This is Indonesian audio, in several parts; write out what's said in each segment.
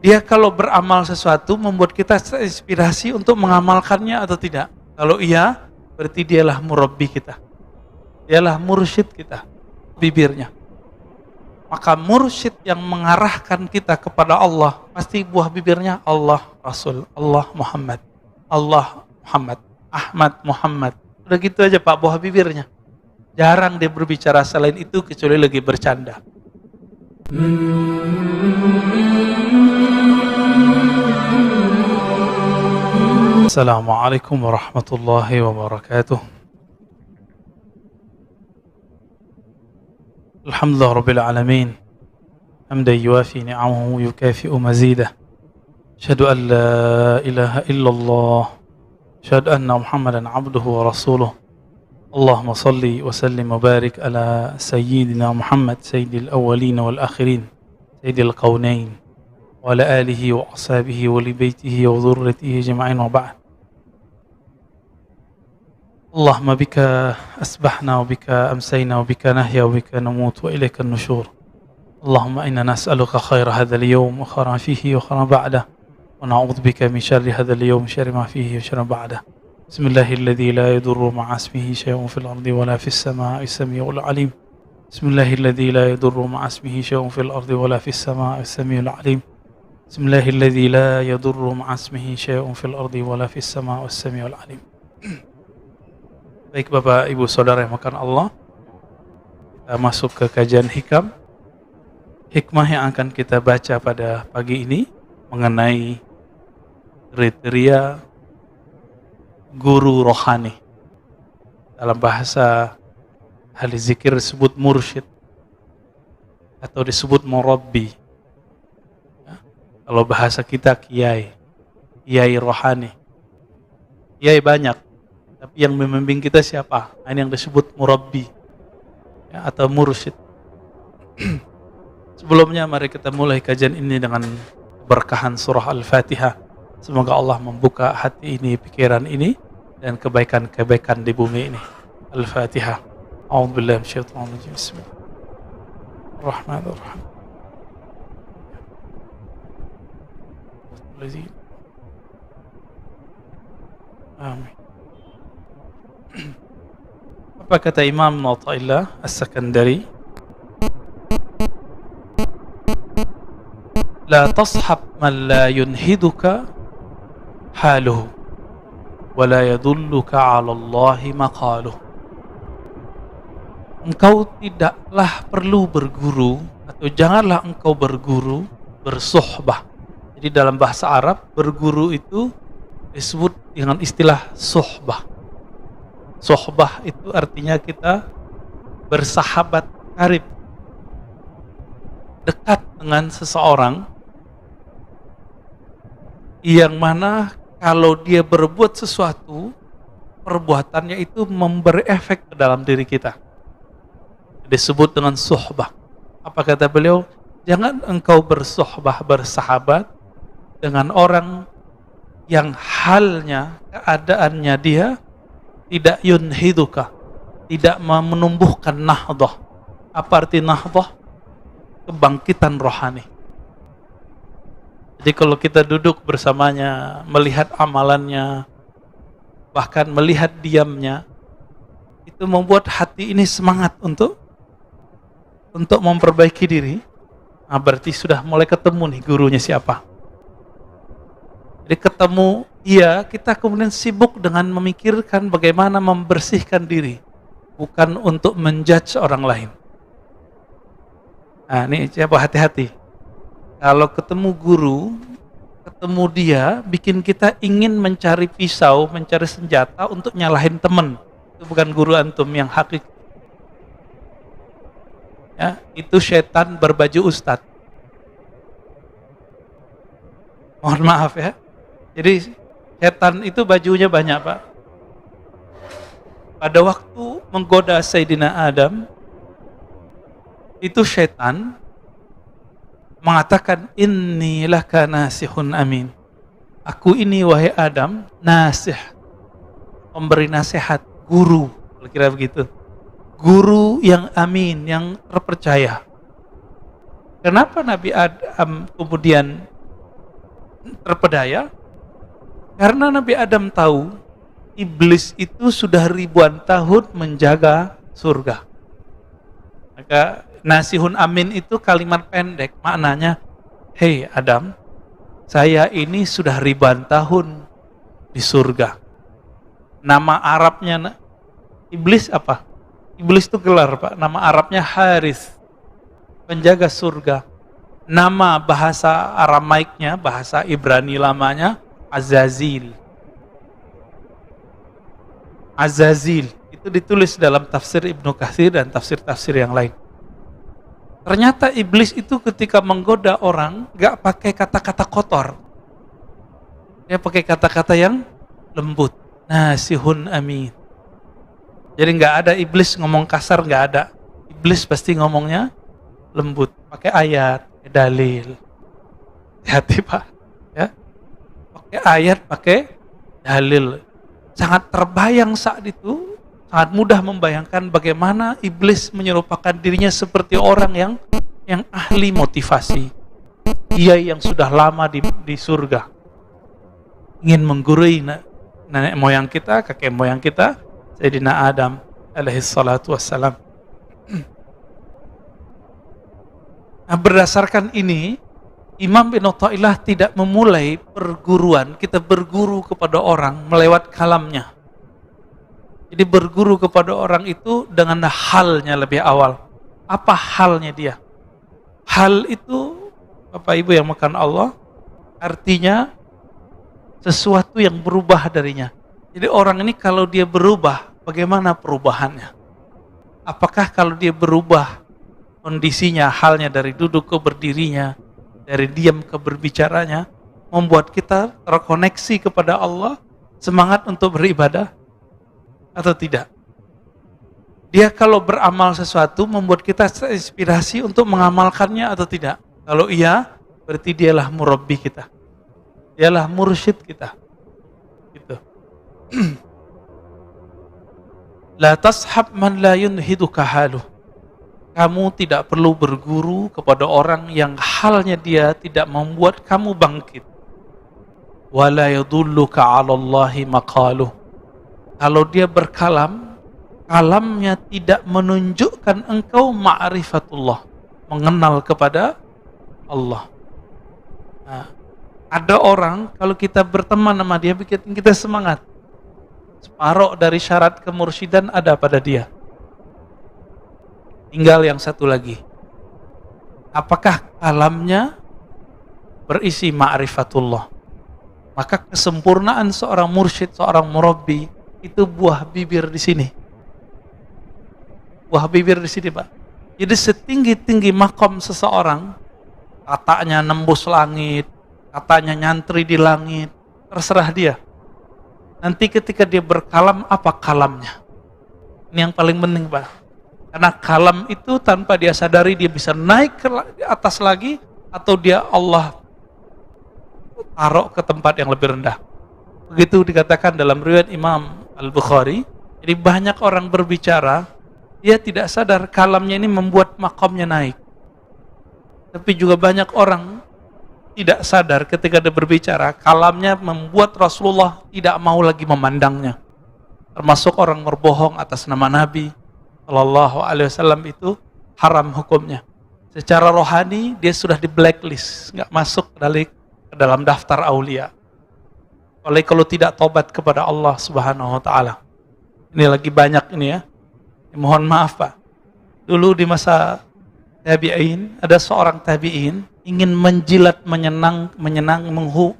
Dia kalau beramal sesuatu membuat kita terinspirasi untuk mengamalkannya atau tidak? Kalau iya, berarti dialah murabbi kita. Dialah mursyid kita, bibirnya. Maka mursyid yang mengarahkan kita kepada Allah, pasti buah bibirnya Allah Rasul, Allah Muhammad, Allah Muhammad, Ahmad Muhammad. Udah gitu aja Pak, buah bibirnya. Jarang dia berbicara selain itu kecuali lagi bercanda. Assalamualaikum warahmatullahi wabarakatuh. Alhamdulillah Rabbil Alamin. Hamdan yuwafi ni'amahu yukafi'u mazidah. Asyhadu an la ilaha illallah. Asyhadu anna Muhammadan abduhu wa rasuluh. Allahumma salli wa sallim wa barik ala sayyidina Muhammad sayyidil awwalin wal akhirin sayyidil qawnain wa ala alihi wa ashabihi wa li baitihi wa dhurriyyatihi jama'in wa ba'd. Allahumma bika asbahna wa bika amsayna wa bika nahya wa bika namut wa ilayka an-nushur. Allahumma inna nas'aluka khaira hadzal yawm wa khairan fihi wa khairan ba'dah wa na'udzu bika min syarri hadzal yawm syarri ma fihi wa syarri ba'dah. Bismillahilladzi la yadurru ma'a ismihi syai'un fil ardi wa la fis sama'i as-sami'ul 'alim. Bismillahilladzi la yadurru ma'a ismihi syai'un fil ardi wa la fis sama'i as-sami'ul 'alim. Bismillahilladzi la yadurru ma'a ismihi syai'un fil ardi wa la fis sama'i as-sami'ul 'alim. Baik Bapak Ibu Saudara yang makan Allah, kita masuk ke kajian hikam. Hikmah yang akan kita baca pada pagi ini mengenai kriteria guru rohani. Dalam bahasa ahli zikir disebut mursyid atau disebut murabbi. Ya, kalau bahasa kita kiai rohani. Kiai banyak, tapi yang membimbing kita siapa? Ini yang disebut murabbi, ya, atau mursyid. Sebelumnya mari kita mulai kajian ini dengan keberkahan surah Al-Fatihah. Semoga Allah membuka hati ini, pikiran ini, dan kebaikan-kebaikan di bumi ini. Al-Fatihah. A'udzubillahi minasyaitonir rajim. Bismillahirrahmanirrahim. Amin. Apa kata Imam Athaillah As-Sakandari? La tashab man la yunhiduka haluhu wa la yadulluka 'ala Allahi maqaluhu. Engkau tidaklah perlu berguru, atau janganlah engkau berguru, bersuhbah. Jadi dalam bahasa Arab berguru itu disebut dengan istilah suhbah. Suhbah itu artinya kita bersahabat karib, dekat dengan seseorang yang mana kalau dia berbuat sesuatu, perbuatannya itu memberi efek ke dalam diri kita. Disebut dengan suhbah. Apa kata beliau? Jangan engkau bersuhbah, bersahabat dengan orang yang halnya, keadaannya dia tidak yunhiduka, tidak menumbuhkan nahdah. Apa arti nahdah? Kebangkitan rohani. Jadi kalau kita duduk bersamanya, melihat amalannya, bahkan melihat diamnya, itu membuat hati ini semangat untuk memperbaiki diri. Nah, berarti sudah mulai ketemu nih gurunya siapa. Jadi ketemu dia, kita kemudian sibuk dengan memikirkan bagaimana membersihkan diri, bukan untuk menjudge orang lain. Nah, ini siapa, hati-hati. Kalau ketemu guru, ketemu dia, bikin kita ingin mencari pisau, mencari senjata untuk nyalahin teman. Itu bukan guru antum yang hakiki. Ya, itu setan berbaju ustadz. Mohon maaf ya. Jadi setan itu bajunya banyak Pak. Pada waktu menggoda Sayyidina Adam, itu setan mengatakan, inni laka nasihun amin. Aku ini wahai Adam, nasih, pemberi nasihat, guru, kira-kira begitu. Guru yang amin, yang terpercaya. Kenapa Nabi Adam kemudian terpedaya karena Nabi Adam tahu iblis itu sudah ribuan tahun menjaga surga. Maka nasihun amin itu kalimat pendek, maknanya, hei Adam, saya ini sudah ribuan tahun di surga. Nama Arabnya iblis apa? Iblis itu gelar, Pak. Nama Arabnya Haris, penjaga surga. Nama bahasa Aramaiknya, bahasa Ibrani lamanya Azazil. Azazil itu ditulis dalam tafsir Ibnu Katsir dan tafsir-tafsir yang lain. Ternyata iblis itu ketika menggoda orang gak pakai kata-kata kotor. Dia pakai kata-kata yang lembut. Nasihun amin. Jadi gak ada iblis ngomong kasar, gak ada. Iblis pasti ngomongnya lembut, pakai ayat, pakai dalil. Hati Pak, ya. Pakai ayat, pakai dalil. Sangat terbayang saat itu, sangat mudah membayangkan bagaimana iblis menyerupakan dirinya seperti orang yang ahli motivasi. Dia yang sudah lama di surga, ingin menggurui nenek moyang kita, kakek moyang kita, Sayyidina Adam alaihi salatu wassalam. Nah, berdasarkan ini, Imam bin Athaillah tidak memulai perguruan, kita berguru kepada orang melewat kalamnya. Jadi berguru kepada orang itu dengan halnya lebih awal. Apa halnya dia? Hal itu, Bapak Ibu yang makan Allah, artinya sesuatu yang berubah darinya. Jadi orang ini kalau dia berubah, bagaimana perubahannya? Apakah kalau dia berubah kondisinya, halnya dari duduk ke berdirinya, dari diam ke berbicaranya, membuat kita terkoneksi kepada Allah, semangat untuk beribadah, atau tidak? Dia kalau beramal sesuatu, membuat kita terinspirasi untuk mengamalkannya atau tidak? Kalau iya, berarti dialah murabbi kita. Dialah mursyid kita. Gitu. La tashab man la yunhiduka haluh. Kamu tidak perlu berguru kepada orang yang halnya dia tidak membuat kamu bangkit. Wala yadulluka 'ala Allahi maqaluh. Kalau dia berkalam, kalamnya tidak menunjukkan engkau ma'rifatullah, mengenal kepada Allah. Nah, ada orang kalau kita berteman sama dia bikin kita semangat. Separuh dari syarat kemursyidan ada pada dia. Tinggal yang satu lagi. Apakah kalamnya berisi ma'rifatullah? Maka kesempurnaan seorang mursyid, seorang murabbi itu buah bibir di sini. Buah bibir di sini, Pak. Jadi setinggi-tinggi makom seseorang, katanya nembus langit, katanya nyantri di langit, terserah dia. Nanti ketika dia berkalam, apa kalamnya? Ini yang paling penting, Pak. Karena kalam itu tanpa dia sadari dia bisa naik ke atas lagi, atau dia Allah taruh ke tempat yang lebih rendah. Begitu dikatakan dalam riwayat Imam Al-Bukhari. Jadi banyak orang berbicara, dia tidak sadar kalamnya ini membuat makamnya naik. Tapi juga banyak orang tidak sadar ketika dia berbicara, kalamnya membuat Rasulullah tidak mau lagi memandangnya. Termasuk orang berbohong atas nama Nabi Sallallahu Alaihi Wasallam itu haram hukumnya. Secara rohani dia sudah di blacklist, nggak masuk ke dalam daftar aulia. Oleh kalau tidak tobat kepada Allah Subhanahu Wa Taala. Ini lagi banyak ini ya. Mohon maaf Pak. Dulu di masa tabi'in ada seorang tabi'in ingin menjilat,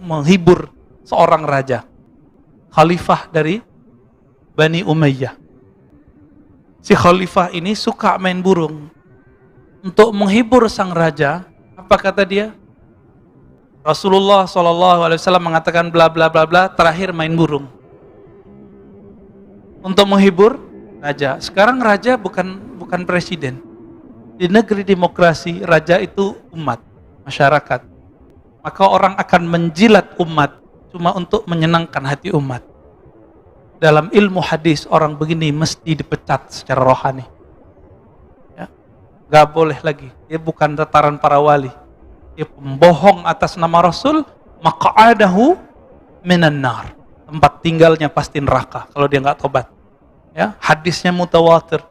menghibur seorang raja, khalifah dari Bani Umayyah. Si khalifah ini suka main burung. Untuk menghibur sang raja, apa kata dia? Rasulullah SAW mengatakan bla bla bla bla, terakhir main burung. Untuk menghibur raja. Sekarang raja bukan presiden. Di negeri demokrasi, raja itu umat, masyarakat. Maka orang akan menjilat umat cuma untuk menyenangkan hati umat. Dalam ilmu hadis, orang begini mesti dipecat secara rohani. Ya. Gak boleh lagi. Dia bukan tataran para wali. Dia pembohong atas nama Rasul, maq'adahu minan nar. Tempat tinggalnya pasti neraka kalau dia nggak tobat. Ya, hadisnya mutawatir.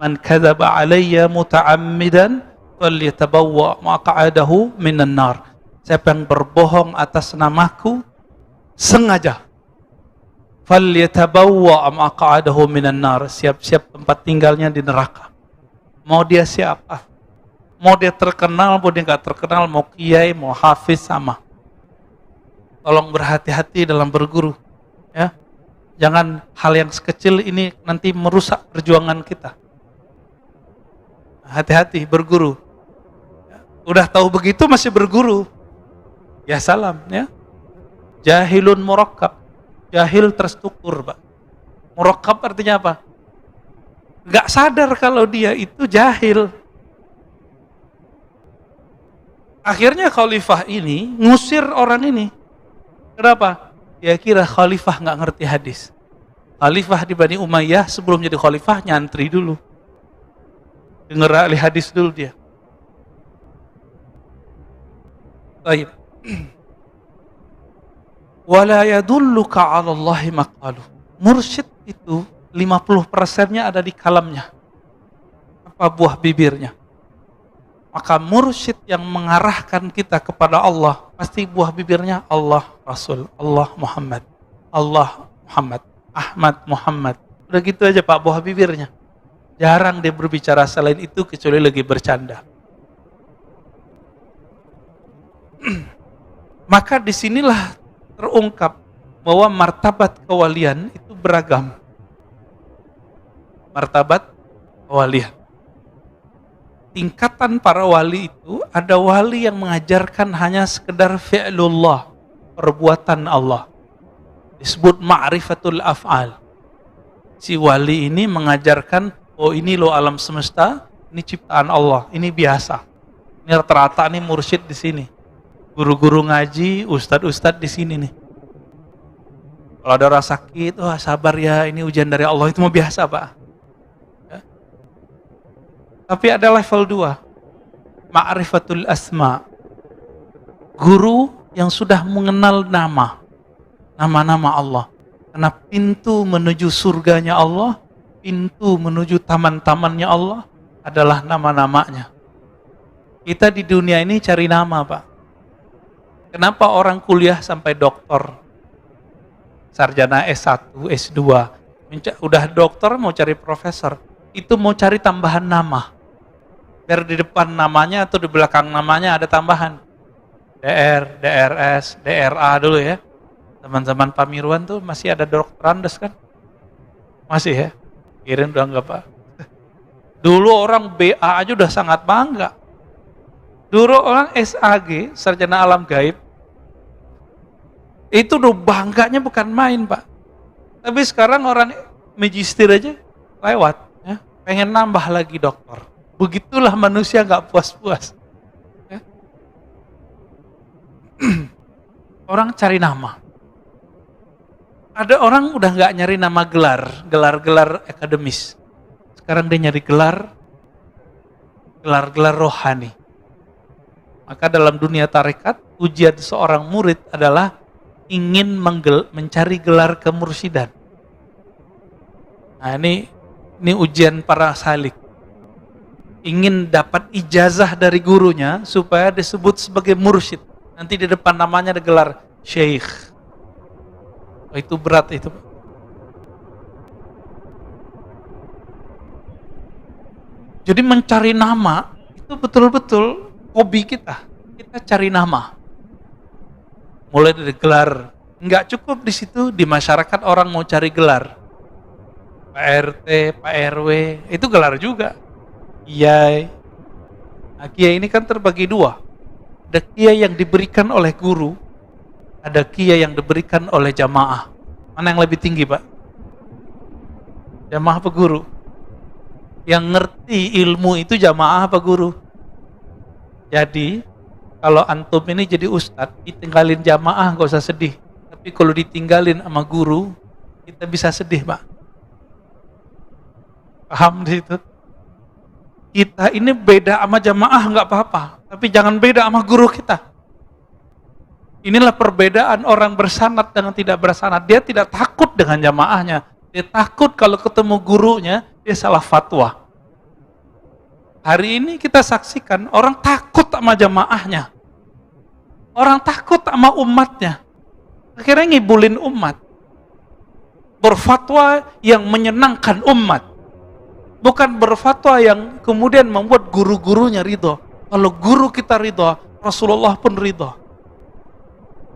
Man kadzaba alayya muta'ammidan falyatabawwa maq'adahu minan nar. Siapa yang berbohong atas namaku sengaja, falyatabawwa maq'adahu minan nar, siap-siap tempat tinggalnya di neraka. Mau dia siapa? Mau dia terkenal, mau dia nggak terkenal, mau kiai, mau hafiz, sama. Tolong berhati-hati dalam berguru, ya. Jangan hal yang sekecil ini nanti merusak perjuangan kita. Hati-hati berguru. Udah tahu begitu masih berguru, ya salam, ya. Jahilun murakkab, jahil terstruktur, Pak. Murakkab artinya apa? Nggak sadar kalau dia itu jahil. Akhirnya khalifah ini ngusir orang ini. Kenapa? Dia kira khalifah nggak ngerti hadis. Khalifah di Bani Umayyah sebelum jadi khalifah nyantri dulu. Dengar ahli hadis dulu dia. Baik. Wala yadulluka 'ala Allahi maqalu. Mursyid itu 50%-nya ada di kalamnya. Apa buah bibirnya? Maka mursyid yang mengarahkan kita kepada Allah, pasti buah bibirnya Allah Rasul, Allah Muhammad, Allah Muhammad, Ahmad Muhammad. Udah gitu aja Pak buah bibirnya. Jarang dia berbicara selain itu kecuali lagi bercanda. Maka disinilah terungkap bahwa martabat kewalian itu beragam. Martabat kewalian. Tingkatan para wali itu, ada wali yang mengajarkan hanya sekedar fi'lullah, perbuatan Allah. Disebut ma'rifatul af'al. Si wali ini mengajarkan, oh ini loh alam semesta, ini ciptaan Allah, ini biasa. Ini rata-rata nih mursyid di sini. Guru-guru ngaji, ustadz-ustadz di sini nih. Kalau ada orang sakit, wah sabar ya, ini ujian dari Allah, itu mah biasa Pak. Tapi ada level 2, ma'rifatul asma. Guru yang sudah mengenal nama-nama Allah. Karena pintu menuju surganya Allah, pintu menuju taman-tamannya Allah adalah nama-namanya. Kita di dunia ini cari nama Pak. Kenapa orang kuliah sampai doktor, sarjana S1, S2, udah dokter mau cari profesor, itu mau cari tambahan nama. Biar di depan namanya atau di belakang namanya ada tambahan. DR, DRS, DRA dulu ya. Teman-teman Pak Mirwan tuh masih ada dokterandes kan? Masih ya? Kirim udah enggak Pak? Dulu orang BA aja udah sangat bangga. Dulu orang SAG, sarjana alam gaib, itu udah bangganya bukan main Pak. Tapi sekarang orang magister aja lewat. Ya. Pengen nambah lagi dokter. Begitulah manusia gak puas-puas. Ya. Orang cari nama. Ada orang udah gak nyari nama gelar akademis. Sekarang dia nyari gelar rohani. Maka dalam dunia tarekat, ujian seorang murid adalah ingin mencari gelar kemursidan. Nah ini ujian para salik. Ingin dapat ijazah dari gurunya supaya disebut sebagai mursyid. Nanti di depan namanya ada gelar syekh. Oh, itu berat itu. Jadi mencari nama itu betul-betul hobi kita. Kita cari nama. Mulai dari gelar. Nggak cukup di situ, di masyarakat orang mau cari gelar. Pak RT, Pak RW, itu gelar juga. Kiai. Nah, kiai ini kan terbagi 2. Ada kiai yang diberikan oleh guru, ada kiai yang diberikan oleh jamaah. Mana yang lebih tinggi, Pak? Jamaah apa guru? Yang ngerti ilmu itu jamaah apa guru? Jadi, kalau antum ini jadi ustadz, ditinggalin jamaah nggak usah sedih. Tapi kalau ditinggalin sama guru, kita bisa sedih, Pak. Paham di situ? Kita ini beda sama jamaah nggak apa-apa, tapi jangan beda sama guru kita. Inilah perbedaan orang bersanad dengan tidak bersanad. Dia tidak takut dengan jamaahnya. Dia takut kalau ketemu gurunya, dia salah fatwa. Hari ini kita saksikan orang takut sama jamaahnya. Orang takut sama umatnya. Akhirnya ngibulin umat. Berfatwa yang menyenangkan umat. Bukan berfatwa yang kemudian membuat guru-gurunya ridho. Kalau guru kita ridho, Rasulullah pun ridho.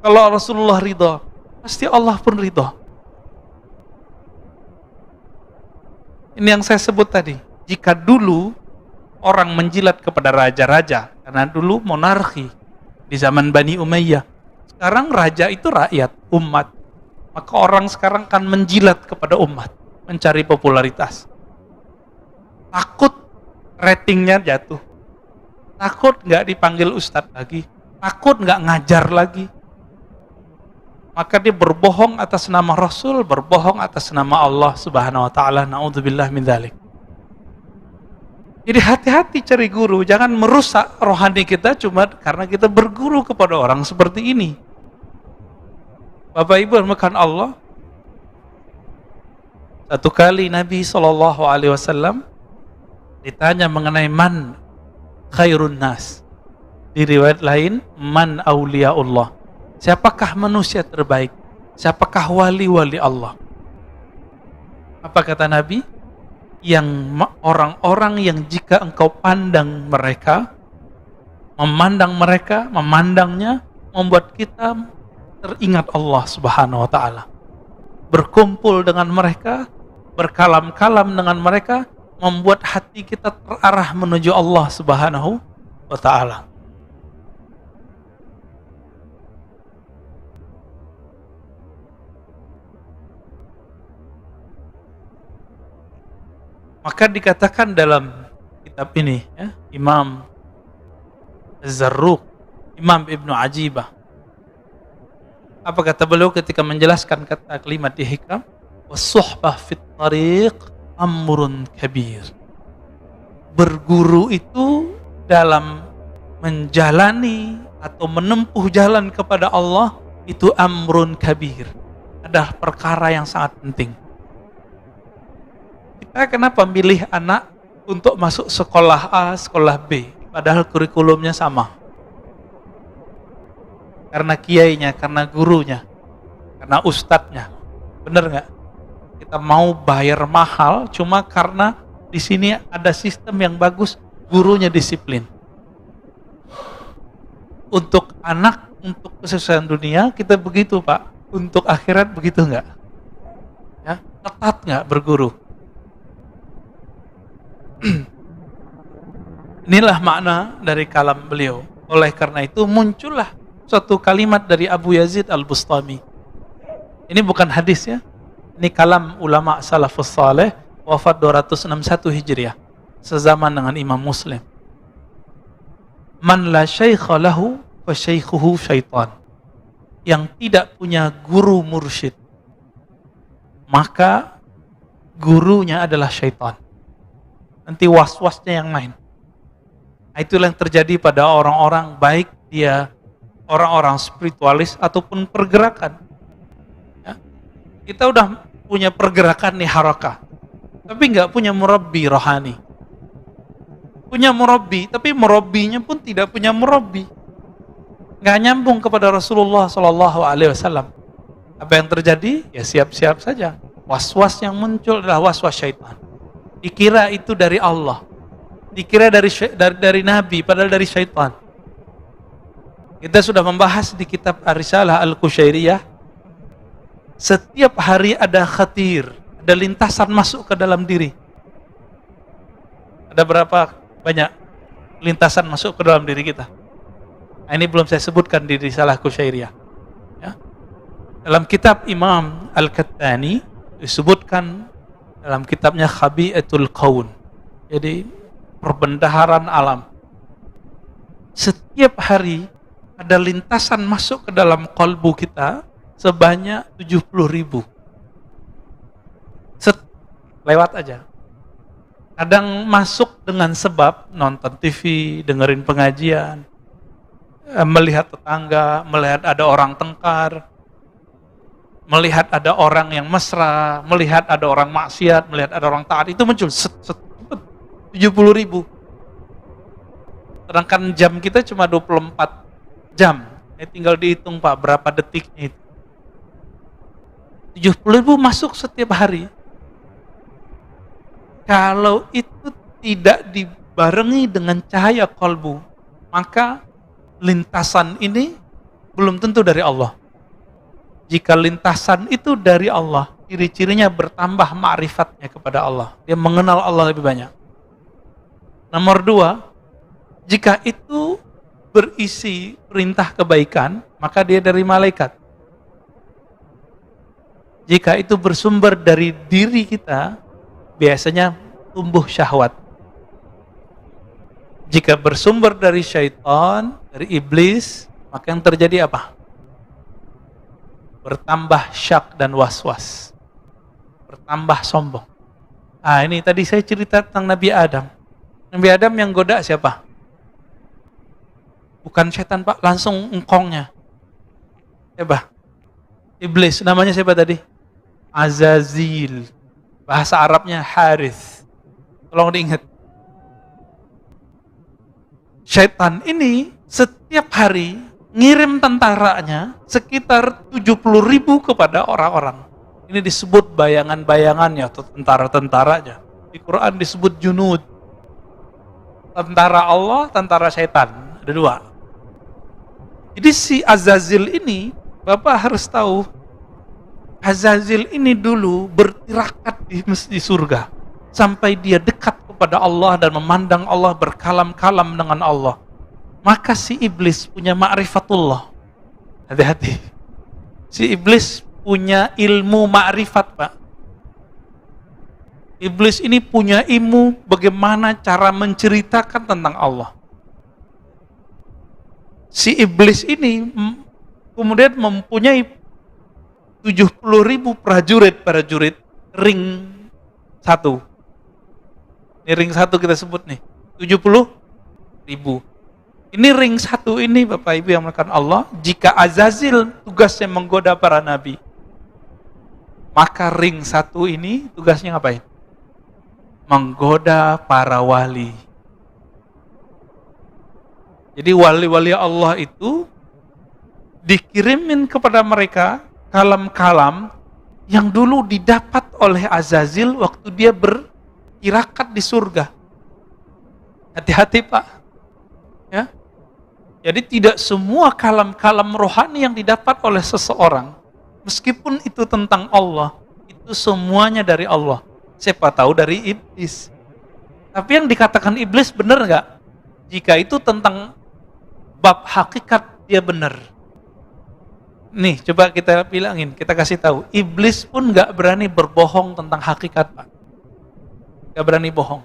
Kalau Rasulullah ridho, pasti Allah pun ridho. Ini yang saya sebut tadi. Jika dulu orang menjilat kepada raja-raja, karena dulu monarki di zaman Bani Umayyah. Sekarang raja itu rakyat, umat. Maka orang sekarang kan menjilat kepada umat, mencari popularitas. Takut ratingnya jatuh. Takut nggak dipanggil ustadz lagi. Takut nggak ngajar lagi. Maka dia berbohong atas nama Rasul, berbohong atas nama Allah Subhanahu wa taala. Naudzubillah min dzalik. Jadi hati-hati cari guru, jangan merusak rohani kita cuma karena kita berguru kepada orang seperti ini. Bapak Ibu makan Allah. Satu kali Nabi SAW ditanya mengenai man khairun nas. Di riwayat lain, man auliyaullah. Siapakah manusia terbaik? Siapakah wali-wali Allah? Apa kata Nabi? Yang orang-orang yang jika engkau pandang mereka, memandangnya, membuat kita teringat Allah Subhanahu wa taala. Berkumpul dengan mereka, berkalam-kalam dengan mereka, membuat hati kita terarah menuju Allah Subhanahu wa taala. Maka dikatakan dalam kitab ini, ya, Imam Az-Zarruq, Imam Ibnu Ajibah. Apa kata beliau ketika menjelaskan kata kalimat di hikam? Was-suhbah fit tariq amrun kabir. Berguru itu dalam menjalani atau menempuh jalan kepada Allah itu amrun kabir. Adalah perkara yang sangat penting. Kita kenapa milih anak untuk masuk sekolah A, sekolah B, padahal kurikulumnya sama? Karena kiainya, karena gurunya, karena ustadznya. Bener nggak? Kita mau bayar mahal cuma karena di sini ada sistem yang bagus, gurunya disiplin. Untuk anak, untuk kesuksesan dunia kita begitu Pak. Untuk akhirat begitu nggak? Ya, ketat nggak berguru? Inilah makna dari kalam beliau. Oleh karena itu muncullah suatu kalimat dari Abu Yazid Al-Bustami. Ini bukan hadis ya. Ini kalam ulama salafus saleh, wafat 261 Hijriah, sezaman dengan Imam Muslim. Man la syaikha lahu fa syaikhuhu syaitan. Yang tidak punya guru mursyid, maka gurunya adalah syaitan. Nanti was-wasnya yang main. Itulah yang terjadi pada orang-orang, baik dia orang-orang spiritualis ataupun pergerakan. Ya. Kita udah punya pergerakan nih harakah, tapi nggak punya murabbi rohani. Punya murabbi, tapi murabbinya pun tidak punya murabbi. Nggak nyambung kepada Rasulullah SAW. Apa yang terjadi? Ya siap-siap saja. Was-was yang muncul adalah was-was syaitan. Dikira itu dari Allah, dikira dari Nabi, padahal dari syaitan. Kita sudah membahas di kitab Ar-Risalah Al-Qushairiyah. Setiap hari ada khatir, ada lintasan masuk ke dalam diri. Ada berapa banyak lintasan masuk ke dalam diri kita? Nah, ini belum saya sebutkan di Risalah Qushairiyah. Ya. Dalam kitab Imam Al-Kattani disebutkan dalam kitabnya Khabi'atul Qaun. Jadi perbendaharaan alam. Setiap hari ada lintasan masuk ke dalam kalbu kita sebanyak 70.000. Lewat aja. Kadang masuk dengan sebab nonton TV, dengerin pengajian. melihat tetangga, melihat ada orang tengkar, melihat ada orang yang mesra, melihat ada orang maksiat, melihat ada orang taat, itu muncul 70.000. Sedangkan jam kita cuma 24 jam. Tinggal dihitung Pak, berapa detiknya itu. 70.000 masuk setiap hari. Kalau itu tidak dibarengi dengan cahaya kolbu, maka lintasan ini belum tentu dari Allah. Jika lintasan itu dari Allah, ciri-cirinya bertambah ma'rifatnya kepada Allah. Dia mengenal Allah lebih banyak. Nomor 2, jika itu berisi perintah kebaikan, maka dia dari malaikat. Jika itu bersumber dari diri kita, biasanya tumbuh syahwat. Jika bersumber dari syaitan, dari iblis, maka yang terjadi apa? Bertambah syak dan was-was. Bertambah sombong. Ini tadi saya cerita tentang Nabi Adam. Nabi Adam yang goda siapa? Bukan setan Pak, langsung engkongnya. Siapa? Iblis, namanya siapa tadi? Azazil. Bahasa Arabnya Harith. Tolong diingat. Syaitan ini setiap hari ngirim tentaranya sekitar 70.000 kepada orang-orang. Ini disebut bayangan-bayangannya atau tentara-tentaranya. Di Quran disebut junud. Tentara Allah, tentara syaitan. Ada 2. Jadi si Azazil ini, Bapak harus tahu, Azazil ini dulu bertirakat di surga. Sampai dia dekat kepada Allah dan memandang Allah, berkalam-kalam dengan Allah. Maka si iblis punya ma'rifatullah. Hati-hati. Si iblis punya ilmu ma'rifat Pak. Iblis ini punya ilmu bagaimana cara menceritakan tentang Allah. Si iblis ini kemudian mempunyai 70.000 prajurit ring 1. Ini ring 1 kita sebut nih, 70.000. Ini ring 1 ini Bapak Ibu yang melakukan Allah, jika Azazil tugasnya menggoda para nabi, maka ring 1 ini tugasnya ngapain? Menggoda para wali. Jadi wali-wali Allah itu dikirimin kepada mereka kalam-kalam yang dulu didapat oleh Azazil waktu dia bertirakat di surga. Hati-hati Pak. Ya. Jadi tidak semua kalam-kalam rohani yang didapat oleh seseorang, meskipun itu tentang Allah, itu semuanya dari Allah. Siapa tahu dari iblis. Tapi yang dikatakan iblis benar nggak? Jika itu tentang bab hakikat, dia benar. Nih, coba kita bilangin, kita kasih tahu. Iblis pun nggak berani berbohong tentang hakikat, Pak. Nggak berani bohong.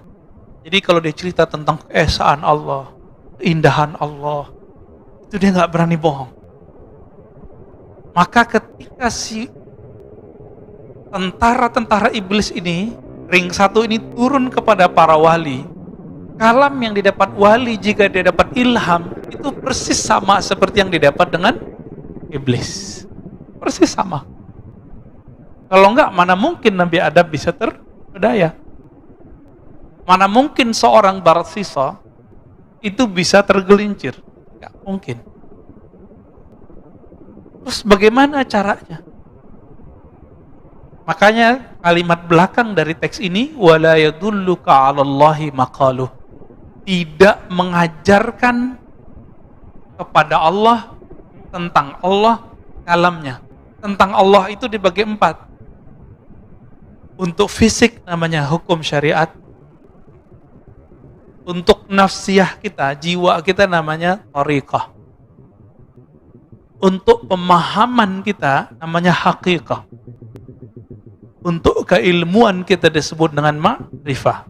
Jadi kalau dia cerita tentang keesaan Allah, keindahan Allah, itu dia nggak berani bohong. Maka ketika si tentara-tentara iblis ini, ring 1 ini turun kepada para wali, kalam yang didapat wali jika dia dapat ilham, itu persis sama seperti yang didapat dengan iblis. Persis sama. Kalau enggak, mana mungkin Nabi Adam bisa terpedaya? Mana mungkin seorang Barsisa itu bisa tergelincir? Enggak mungkin. Terus bagaimana caranya? Makanya kalimat belakang dari teks ini, wala yadulluka 'alallahi maqaluh, tidak mengajarkan kepada Allah tentang Allah kalamnya. Tentang Allah itu dibagi 4. Untuk fisik namanya hukum syariat. Untuk nafsiyah kita, jiwa kita namanya thariqah. Untuk pemahaman kita namanya haqiqah. Untuk keilmuan kita disebut dengan ma'rifah.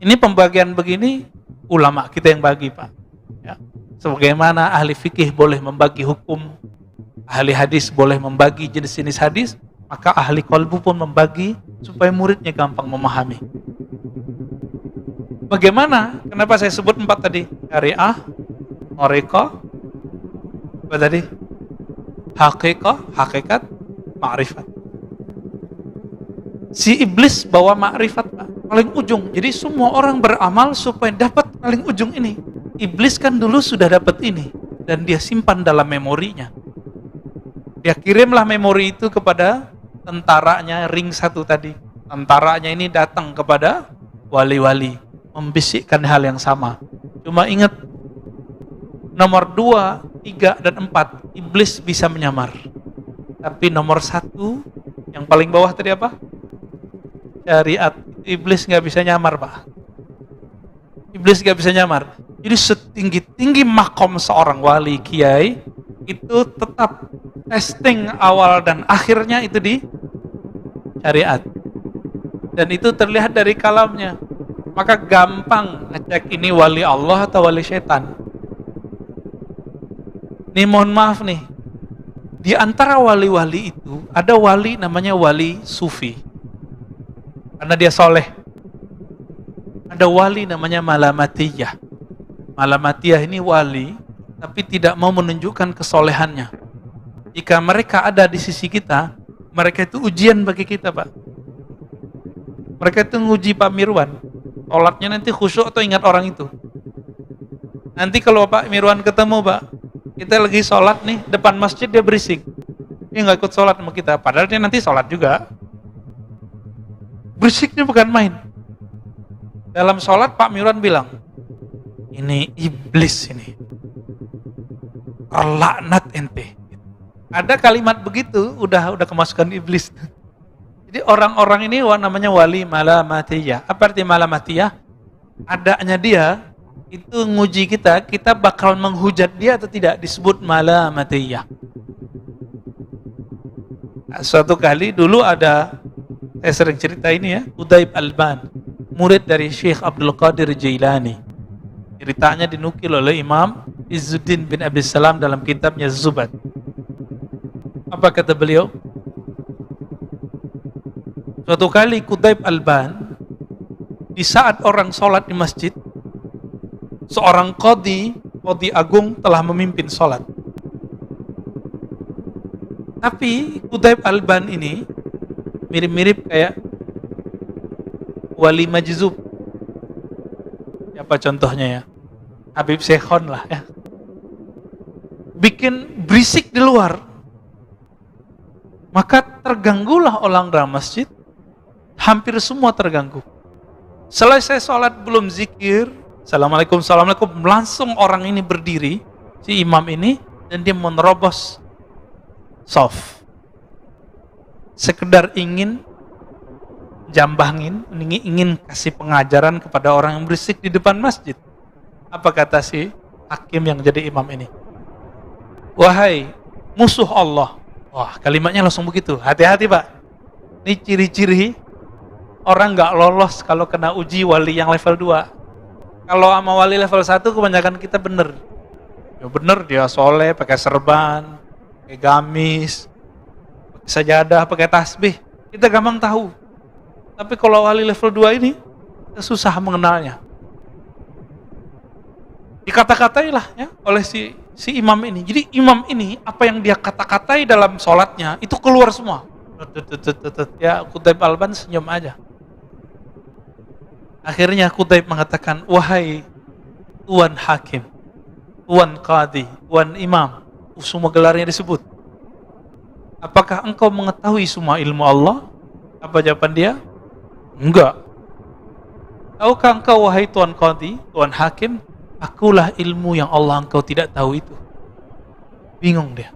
Ini pembagian begini ulama kita yang bagi, Pak. Ya. Sebagaimana ahli fikih boleh membagi hukum, ahli hadis boleh membagi jenis-jenis hadis, maka ahli qalbu pun membagi supaya muridnya gampang memahami. Bagaimana? Kenapa saya sebut 4 tadi? Syariah, thariqah, Apa tadi? Hakikat, ma'rifat. Si iblis bawa ma'rifat, Pak, paling ujung. Jadi semua orang beramal supaya dapat paling ujung ini. Iblis kan dulu sudah dapat ini dan dia simpan dalam memorinya. Dia kirimlah memori itu kepada tentaranya ring 1 tadi. Tentaranya ini datang kepada wali-wali, membisikkan hal yang sama. Cuma ingat, nomor 2, 3, dan 4, iblis bisa menyamar. Tapi nomor 1, yang paling bawah tadi apa? Syariat. Iblis nggak bisa nyamar, Pak. Iblis nggak bisa nyamar. Jadi setinggi-tinggi makom seorang wali, kiai, itu tetap testing awal dan akhirnya itu di syariat. Dan itu terlihat dari kalamnya. Maka gampang ngecek ini wali Allah atau wali setan. Nih mohon maaf nih, di antara wali-wali itu ada wali namanya wali sufi, karena dia soleh. Ada wali namanya malamatiyah. Malamatiyah ini wali tapi tidak mau menunjukkan kesolehannya. Jika mereka ada di sisi kita, mereka itu ujian bagi kita, Pak. Mereka itu nguji Pak Mirwan, sholatnya nanti khusyuk atau ingat orang itu. Nanti kalau Pak Mirwan ketemu, Pak, kita lagi sholat nih, depan masjid dia berisik. Dia nggak ikut sholat sama kita, padahal dia nanti sholat juga. Berisiknya bukan main. Dalam sholat Pak Mirwan bilang, ini iblis ini. Terlaknat ente. Ada kalimat begitu, udah kemasukan iblis. Jadi orang-orang ini namanya wali malamatiyah. Apa arti malamatiyah? Adanya dia itu nguji kita bakal menghujat dia atau tidak, disebut malamatiyah. Suatu kali dulu ada, saya sering cerita ini ya, Quthaib Alban, murid dari Syekh Abdul Qadir Jailani. Ceritanya dinukil oleh Imam Izzuddin bin Abi Salam dalam kitabnya Zubad. Apa kata beliau? Suatu kali Quthaib Alban, di saat orang sholat di masjid, seorang qadhi agung telah memimpin sholat. Tapi Quthaib Alban ini mirip-mirip kayak wali majzub. Apa contohnya ya? Habib Syekhon lah ya. Bikin berisik di luar. Maka terganggulah orang dalam masjid. Hampir semua terganggu. Selesai sholat belum zikir, Assalamualaikum, Assalamualaikum, langsung orang ini berdiri, si imam ini, dan dia menerobos soft. Sekedar ingin jambangin, ingin kasih pengajaran kepada orang yang berisik di depan masjid. Apa kata si hakim yang jadi imam ini? Wahai musuh Allah. Wah, kalimatnya langsung begitu. Hati-hati, Pak. Ini ciri-ciri orang nggak lolos kalau kena uji wali yang level 2. Kalau sama wali level 1 kebanyakan kita bener. Ya bener, dia soleh, pakai serban, pakai gamis, pakai sajadah, pakai tasbih. Kita gampang tahu. Tapi kalau wali level 2 ini, kita susah mengenalnya. Dikata-katai lah ya oleh si imam ini. Jadi imam ini, apa yang dia kata-katai dalam sholatnya, itu keluar semua. Ya, Quthaib Alban senyum aja. Akhirnya Quthaib mengatakan, wahai Tuan Hakim, Tuan Qadhi, Tuan Imam, semua gelarnya disebut. Apakah engkau mengetahui semua ilmu Allah? Apa jawaban dia? Enggak. Tahukah engkau wahai Tuan Qadhi, Tuan Hakim, akulah ilmu yang Allah engkau tidak tahu itu. Bingung dia.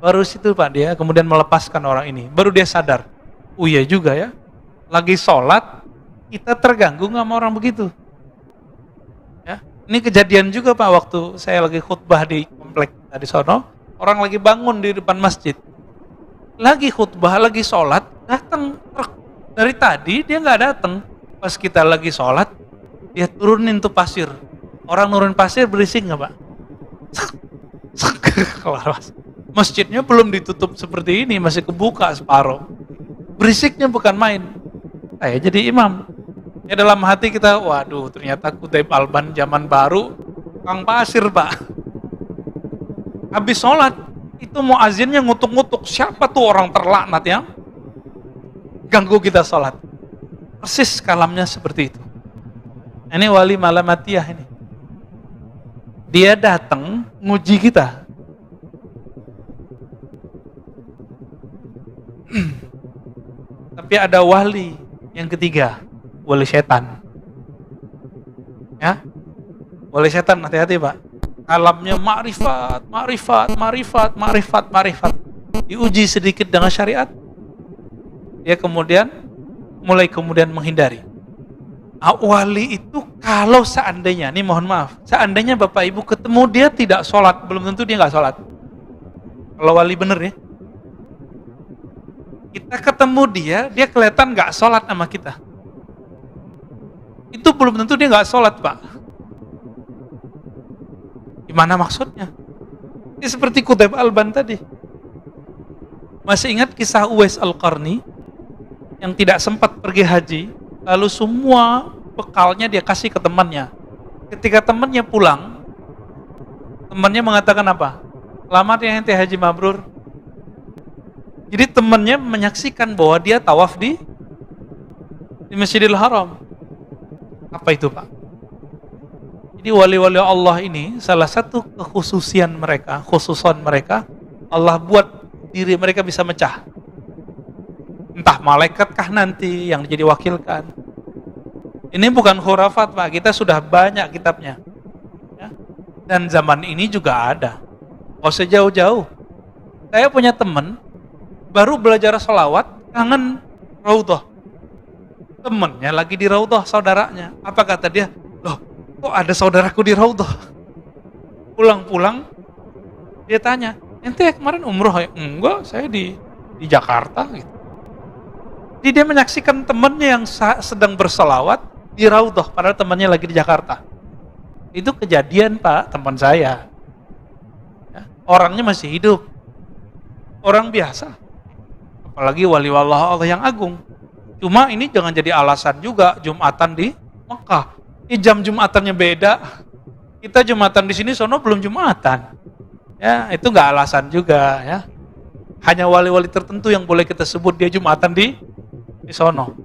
Baru situ Pak dia kemudian melepaskan orang ini. Baru dia sadar. Oh iya juga ya. Lagi sholat, kita terganggu sama orang begitu. Ya, ini kejadian juga Pak waktu saya lagi khutbah di komplek tadi sono. Orang lagi bangun di depan masjid. Lagi khutbah, lagi sholat, datang truk. Dari tadi dia nggak datang. Pas kita lagi sholat, dia turunin tuh pasir. Orang nurun pasir berisik nggak Pak? Masjidnya belum ditutup seperti ini, masih kebuka separuh. Berisiknya bukan main. Saya jadi imam. Ya dalam hati kita, waduh ternyata Quthaib Alban zaman baru, tukang pasir Pak. Habis sholat, itu muazzinnya ngutuk-ngutuk. Siapa tuh orang terlaknat yang ganggu kita sholat? Persis kalamnya seperti itu. Ini wali malamatiyah ini. Dia datang nguji kita. Tapi ada wali yang ketiga, wali setan. Ya, wali setan, hati-hati Pak. Alamnya ma'rifat, ma'rifat, ma'rifat, ma'rifat, ma'rifat. Diuji sedikit dengan syariat, dia mulai kemudian menghindari. Wali itu kalau seandainya, nih mohon maaf, seandainya Bapak Ibu ketemu dia tidak sholat, belum tentu dia nggak sholat. Kalau wali bener ya, kita ketemu dia kelihatan nggak sholat sama kita. Itu belum tentu dia nggak sholat Pak. Gimana maksudnya? Ini seperti Qutaib Alban tadi. Masih ingat kisah Uwais Al-Qarni yang tidak sempat pergi haji, lalu semua bekalnya dia kasih ke temannya. Ketika temannya pulang, temannya mengatakan apa? Selamat ya ente haji mabrur. Jadi temannya menyaksikan bahwa dia tawaf di Masjidil Haram. Apa itu Pak? Jadi wali-wali Allah ini salah satu khususan mereka, Allah buat diri mereka bisa mecah. Entah malaikatkah nanti yang jadi wakilkan. Ini bukan khurafat Pak, kita sudah banyak kitabnya. Ya. Dan zaman ini juga ada. Nggak usah jauh-jauh. Saya punya teman baru belajar sholawat, kangen raudhah. Temennya lagi di raudhah saudaranya. Apa kata dia? Loh, kok ada saudaraku di raudhah? Pulang-pulang dia tanya, ente kemarin umroh ya? Enggak, saya di Jakarta gitu. Jadi dia menyaksikan temannya yang sedang berselawat di raudhah, padahal temannya lagi di Jakarta. Itu kejadian Pak, teman saya. Ya, orangnya masih hidup, orang biasa. Apalagi wali Allah yang agung. Cuma ini jangan jadi alasan juga Jumatan di Mekah. Jam Jumatannya beda. Kita Jumatan di sini, sono belum Jumatan. Ya, itu nggak alasan juga ya. Hanya wali-wali tertentu yang boleh kita sebut dia Jumatan di sono.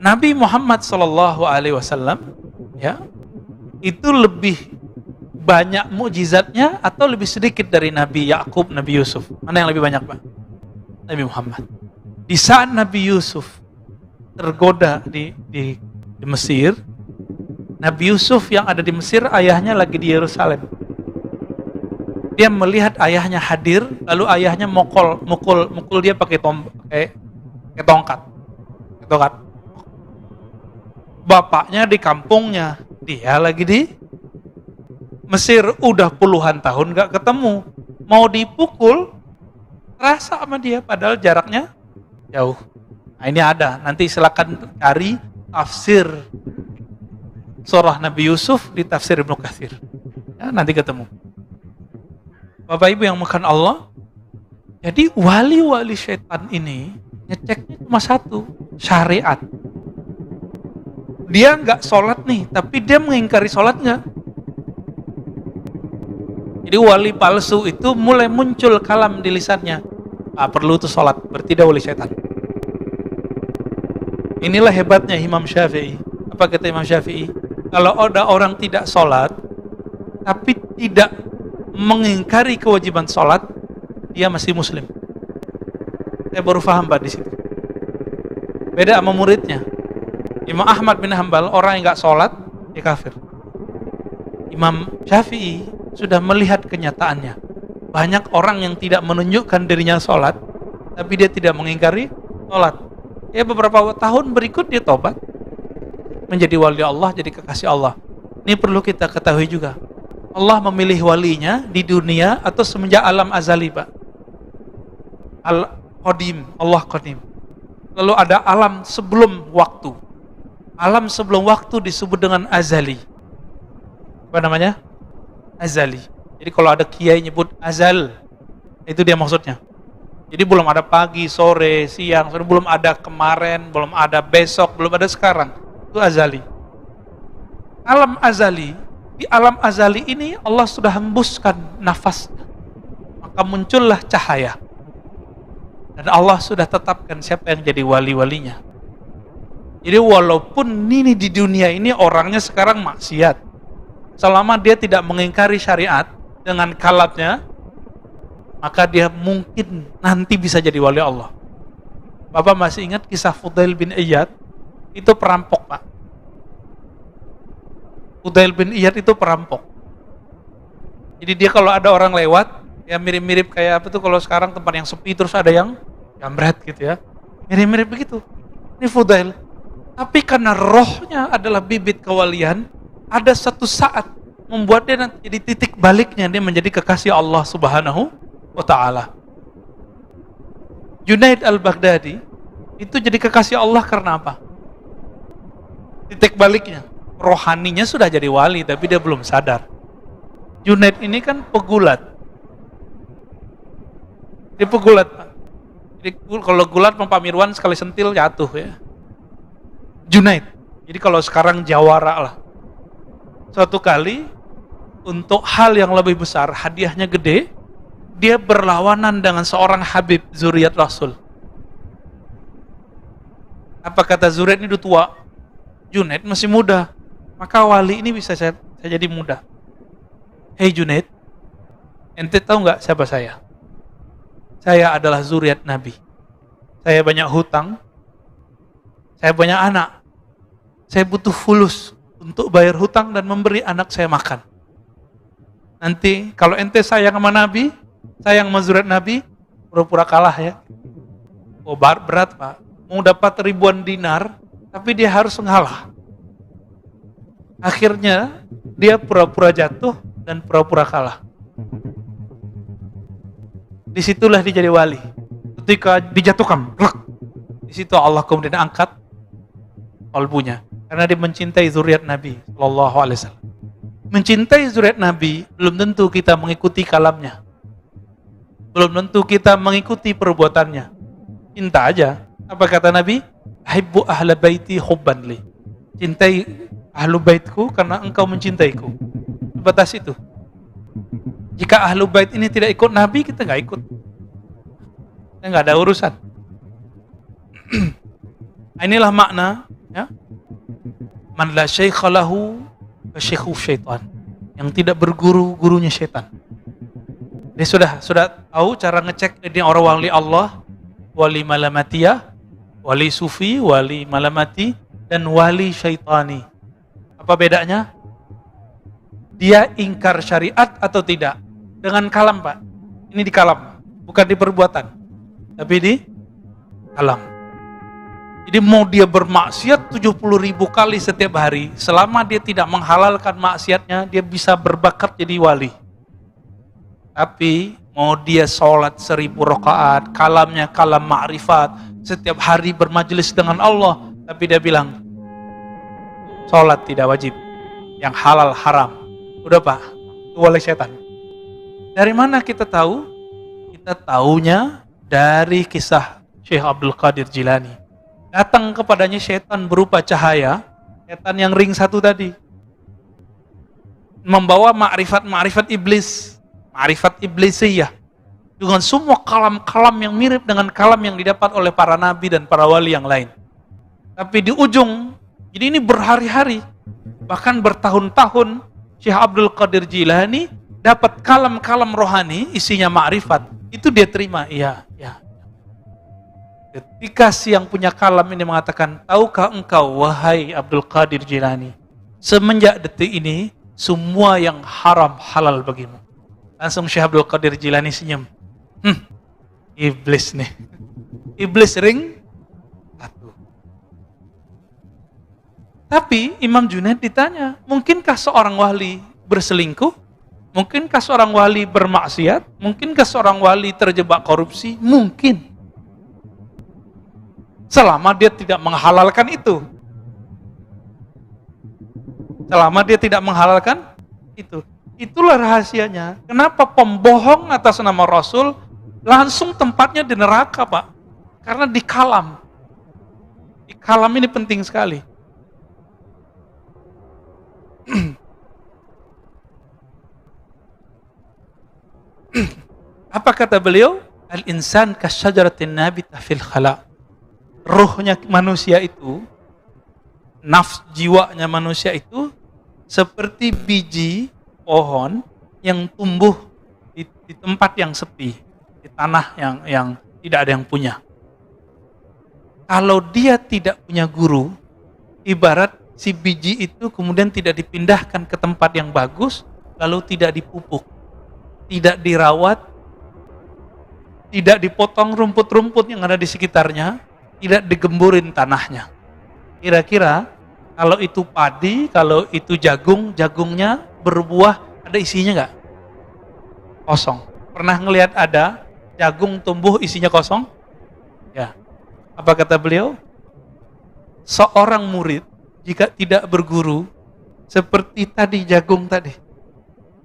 Nabi Muhammad SAW ya, itu lebih banyak mukjizatnya atau lebih sedikit dari Nabi Yakub, Nabi Yusuf? Mana yang lebih banyak Pak? Nabi Muhammad. Di saat Nabi Yusuf tergoda di Mesir, Nabi Yusuf yang ada di Mesir, ayahnya lagi di Yerusalem. Dia melihat ayahnya hadir, lalu ayahnya mukul dia pakai tongkat. Bapaknya di kampungnya, dia lagi di Mesir, udah puluhan tahun gak ketemu. Mau dipukul, terasa sama dia, padahal jaraknya jauh. Nah ini ada, nanti silakan cari tafsir surah Nabi Yusuf di tafsir Ibnu Katsir. Ya, nanti ketemu. Bapak Ibu yang makan Allah, jadi wali-wali setan ini ngeceknya cuma satu, syariat. Dia nggak sholat nih, tapi dia mengingkari sholatnya. Jadi wali palsu itu mulai muncul kalam di lisannya. Perlu tuh sholat, berarti dia wali setan. Inilah hebatnya Imam Syafi'i. Apa kata Imam Syafi'i? Kalau ada orang tidak sholat, tapi tidak mengingkari kewajiban sholat, dia masih muslim. Saya baru paham Pak di situ. Beda sama muridnya. Imam Ahmad bin Hanbal, orang yang nggak sholat, dia kafir. Imam Syafi'i sudah melihat kenyataannya. Banyak orang yang tidak menunjukkan dirinya sholat, tapi dia tidak mengingkari sholat. Ya beberapa tahun berikut dia tobat, menjadi wali Allah, jadi kekasih Allah. Ini perlu kita ketahui juga. Allah memilih walinya di dunia atau semenjak alam azali Pak. Al-Qadim, Allah Qadim. Lalu ada alam sebelum waktu. Alam sebelum waktu disebut dengan azali. Apa namanya? Azali. Jadi kalau ada kiai nyebut azal, itu dia maksudnya. Jadi belum ada pagi, sore, siang, belum ada kemarin, belum ada besok, belum ada sekarang. Itu azali. Alam azali Di alam azali ini Allah sudah hembuskan nafasnya, maka muncullah cahaya. Dan Allah sudah tetapkan siapa yang jadi wali-walinya. Jadi walaupun ini di dunia ini orangnya sekarang maksiat, selama dia tidak mengingkari syariat dengan kalamnya, maka dia mungkin nanti bisa jadi wali Allah. Bapak masih ingat kisah Fudail bin Iyad? Itu perampok, Pak. Fudail bin Iyad itu perampok. Jadi dia kalau ada orang lewat, ya mirip-mirip kayak apa tuh kalau sekarang tempat yang sepi terus ada yang jambret gitu ya. Mirip-mirip begitu. Ini Fudail. Tapi karena rohnya adalah bibit kewalian, ada satu saat membuat dia nanti jadi titik baliknya, dia menjadi kekasih Allah Subhanahu wa ta'ala. Junaid al-Baghdadi itu jadi kekasih Allah karena apa? Titik baliknya, rohaninya sudah jadi wali tapi dia belum sadar. Junaid ini kan pegulat. Dia pegulat, Pak. Jadi kalau gulat Pak Mirwan sekali sentil jatuh ya. Junaid. Jadi kalau sekarang jawara lah. Suatu kali untuk hal yang lebih besar, hadiahnya gede, dia berlawanan dengan seorang Habib zuriat Rasul. Apa kata zuriat ini udah tua? Junaid masih muda. Maka wali ini bisa saya jadi muda. Hei Junaid, ente tahu nggak siapa saya? Saya adalah zuriat Nabi. Saya banyak hutang. Saya banyak anak. Saya butuh fulus untuk bayar hutang dan memberi anak saya makan. Nanti kalau ente sayang sama Nabi, sayang sama zuriat Nabi, pura-pura kalah ya. Oh berat Pak. Mau dapat ribuan dinar, tapi dia harus ngalah. Akhirnya dia pura-pura jatuh dan pura-pura kalah. Disitulah dia jadi wali. Ketika dijatuhkan, di situ Allah kemudian angkat kalbunya. Karena dia mencintai zuriat Nabi Sallallahu Alaihi Wasallam. Mencintai zuriat Nabi belum tentu kita mengikuti kalamnya. Belum tentu kita mengikuti perbuatannya. Cinta aja. Apa kata Nabi? Ahibbu ahla baiti hubban li. Cintai ahlu baitku karena engkau mencintaiku. Batas itu. Jika ahlu bait ini tidak ikut Nabi, kita nggak ikut. Kita nggak ada urusan. Inilah makna ya. Man la syaikha lahu fa syaikhu syaitan. Yang tidak berguru, gurunya syaitan. Dia sudah tahu cara ngecek ini orang wali Allah, wali malamatiyah, wali sufi, wali malamati, dan wali syaitani. Apa bedanya? Dia ingkar syariat atau tidak? Dengan kalam, Pak. Ini di kalam, bukan di perbuatan, tapi di kalam. Jadi mau dia bermaksiat 70.000 kali setiap hari, selama dia tidak menghalalkan maksiatnya, dia bisa berbakat jadi wali. Tapi mau dia sholat 1000 rakaat, kalamnya kalam ma'rifat, setiap hari bermajelis dengan Allah, tapi dia bilang, sholat tidak wajib, yang halal haram. Udah Pak, itu wali setan. Dari mana kita tahu? Kita taunya dari kisah Syekh Abdul Qadir Jilani. Datang kepadanya setan berupa cahaya, setan yang ring satu tadi, membawa ma'rifat iblis, ma'rifat iblisiyah, dengan semua kalam-kalam yang mirip dengan kalam yang didapat oleh para nabi dan para wali yang lain. Tapi di ujung, jadi ini berhari-hari, bahkan bertahun-tahun, Syekh Abdul Qadir Jilani dapat kalam-kalam rohani, isinya ma'rifat, itu dia terima, iya. Ketika si yang punya kalam ini mengatakan, tahukah engkau wahai Abdul Qadir Jilani, semenjak detik ini semua yang haram halal bagimu. Langsung Syekh Abdul Qadir Jilani senyum. Iblis nih. Iblis ring satu. Tapi Imam Junaid ditanya, mungkinkah seorang wali berselingkuh? Mungkinkah seorang wali bermaksiat? Mungkinkah seorang wali terjebak korupsi? Mungkin. Selama dia tidak menghalalkan itu. Selama dia tidak menghalalkan itu. Itulah rahasianya. Kenapa pembohong atas nama Rasul langsung tempatnya di neraka, Pak? Karena di kalam. Di kalam ini penting sekali. Apa kata beliau? Al-insan kasyajaratin nabitah fil khala. Ruhnya manusia itu, jiwanya manusia itu seperti biji pohon yang tumbuh di tempat yang sepi, di tanah yang tidak ada yang punya. Kalau dia tidak punya guru, ibarat si biji itu kemudian tidak dipindahkan ke tempat yang bagus, lalu tidak dipupuk, tidak dirawat, tidak dipotong rumput-rumput yang ada di sekitarnya, tidak digemburin tanahnya. Kira-kira kalau itu padi, kalau itu jagung, jagungnya berbuah, ada isinya nggak? Kosong. Pernah ngelihat ada jagung tumbuh isinya kosong? Ya. Apa kata beliau? Seorang murid jika tidak berguru, seperti tadi jagung tadi,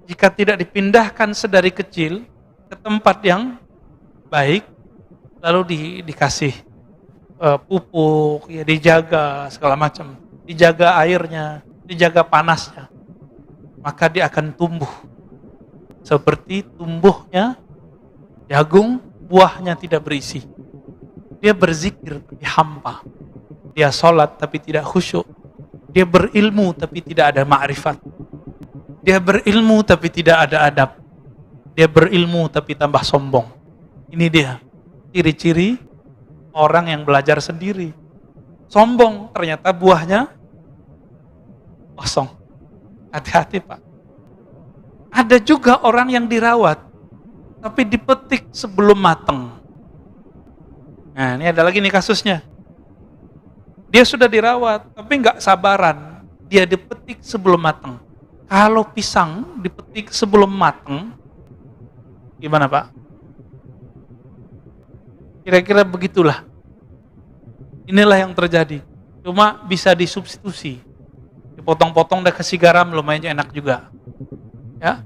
jika tidak dipindahkan sedari kecil ke tempat yang baik, lalu dikasih pupuk, ya dijaga segala macam, dijaga airnya, dijaga panasnya, maka dia akan tumbuh seperti tumbuhnya jagung, buahnya tidak berisi. Dia berzikir tapi hampa, dia sholat tapi tidak khusyuk, dia berilmu tapi tidak ada ma'rifat, dia berilmu tapi tidak ada adab, dia berilmu tapi tambah sombong. Ini dia ciri-ciri orang yang belajar sendiri. Sombong, ternyata buahnya kosong. Hati-hati Pak. Ada juga orang yang dirawat, tapi dipetik sebelum matang. Nah, ini ada lagi nih kasusnya. Dia sudah dirawat, tapi nggak sabaran. Dia dipetik sebelum matang. Kalau pisang dipetik sebelum matang, gimana Pak? Kira-kira begitulah. Inilah yang terjadi. Cuma bisa disubstitusi. Dipotong-potong dan kasih garam lumayan enak juga. Ya,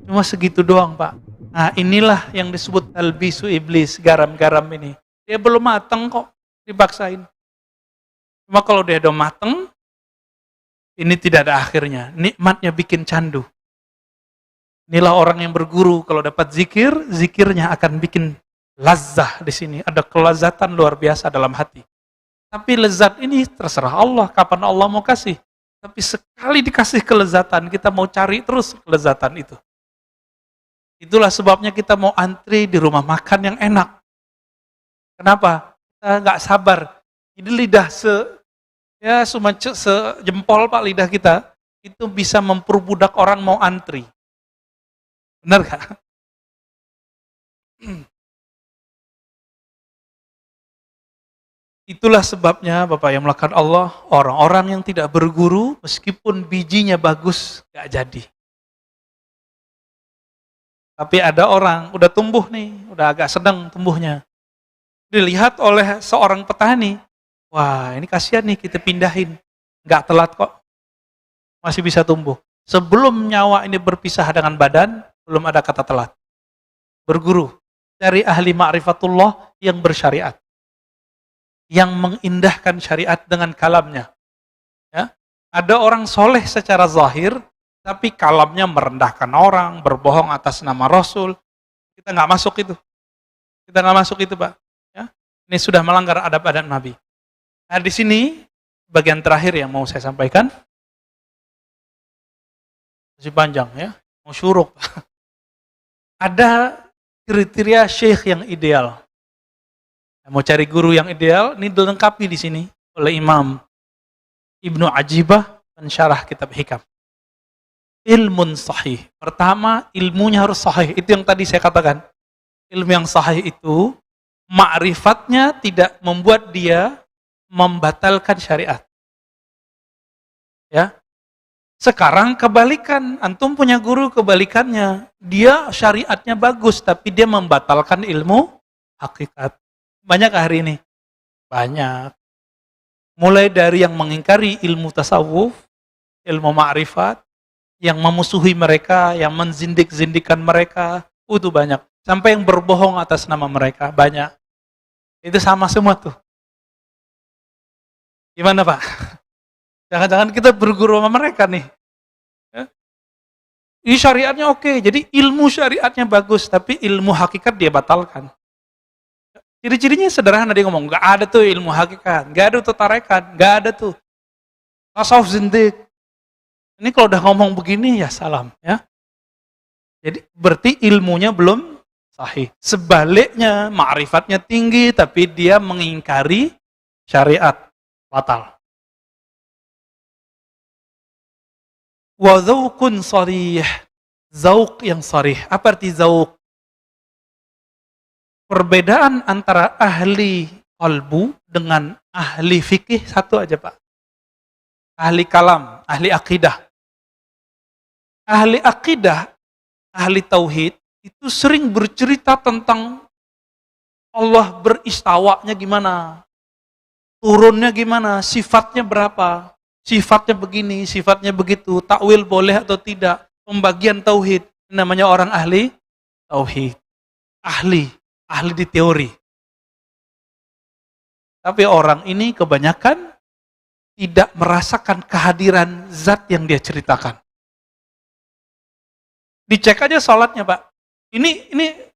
cuma segitu doang Pak. Nah, inilah yang disebut talbisu iblis, garam-garam ini. Dia belum matang kok, dipaksain. Cuma kalau dia udah matang, ini tidak ada akhirnya. Nikmatnya bikin candu. Inilah orang yang berguru, kalau dapat zikir, zikirnya akan bikin lazah di sini. Ada kelazatan luar biasa dalam hati. Tapi lezat ini terserah Allah, kapan Allah mau kasih. Tapi sekali dikasih kelezatan, kita mau cari terus kelezatan itu. Itulah sebabnya kita mau antri di rumah makan yang enak. Kenapa? Kita nggak sabar. Jadi lidah cuma sejempol Pak lidah kita, itu bisa memperbudak orang mau antri. Benar gak? Itulah sebabnya Bapak yang melakukan Allah, orang-orang yang tidak berguru, meskipun bijinya bagus, gak jadi. Tapi ada orang, udah tumbuh nih, udah agak sedang tumbuhnya. Dilihat oleh seorang petani, wah ini kasihan nih kita pindahin. Gak telat kok, masih bisa tumbuh. Sebelum nyawa ini berpisah dengan badan, belum ada kata telat. Berguru, dari ahli ma'rifatullah yang bersyariat. Yang mengindahkan syariat dengan kalamnya. Ya. Ada orang soleh secara zahir, tapi kalamnya merendahkan orang, berbohong atas nama Rasul. Kita nggak masuk itu. Kita nggak masuk itu, Pak. Ya. Ini sudah melanggar adab-adab Nabi. Nah, di sini bagian terakhir yang mau saya sampaikan. Masih panjang ya, mau syuruk. Ada kriteria syekh yang ideal. Mau cari guru yang ideal, ini dilengkapi di sini oleh Imam Ibnu Ajibah pensyarah kitab Hikam. Ilmun sahih. Pertama, ilmunya harus sahih. Itu yang tadi saya katakan. Ilmu yang sahih itu, ma'rifatnya tidak membuat dia membatalkan syariat. Ya. Sekarang kebalikan, antum punya guru kebalikannya. Dia syariatnya bagus, tapi dia membatalkan ilmu hakikat. Banyak hari ini? Banyak. Mulai dari yang mengingkari ilmu tasawuf, ilmu ma'rifat, yang memusuhi mereka, yang menzindik-zindikan mereka, itu banyak. Sampai yang berbohong atas nama mereka, banyak. Itu sama semua tuh. Gimana Pak? Jangan-jangan kita berguru sama mereka nih. Ini syariatnya oke, jadi ilmu syariatnya bagus, tapi ilmu hakikat dia batalkan. Ciri-cirinya sederhana, dia ngomong, nggak ada tuh ilmu hakikat, nggak ada tuh tarekat, nggak ada tuh tasawuf zindik. Ini kalau udah ngomong begini ya salam ya. Jadi berarti ilmunya belum sahih. Sebaliknya, ma'rifatnya tinggi tapi dia mengingkari syariat, batal. Wa dzauqun sharih. Zauq yang sharih. Apa arti zauq? Perbedaan antara ahli qalbu dengan ahli fikih satu aja, Pak. Ahli kalam, ahli akidah. Ahli akidah, ahli tauhid itu sering bercerita tentang Allah beristawanya gimana, turunnya gimana, sifatnya berapa, sifatnya begini, sifatnya begitu, takwil boleh atau tidak, pembagian tauhid. Namanya orang ahli tauhid, ahli di teori. Tapi orang ini kebanyakan tidak merasakan kehadiran zat yang dia ceritakan. Dicek aja sholatnya, Pak. Ini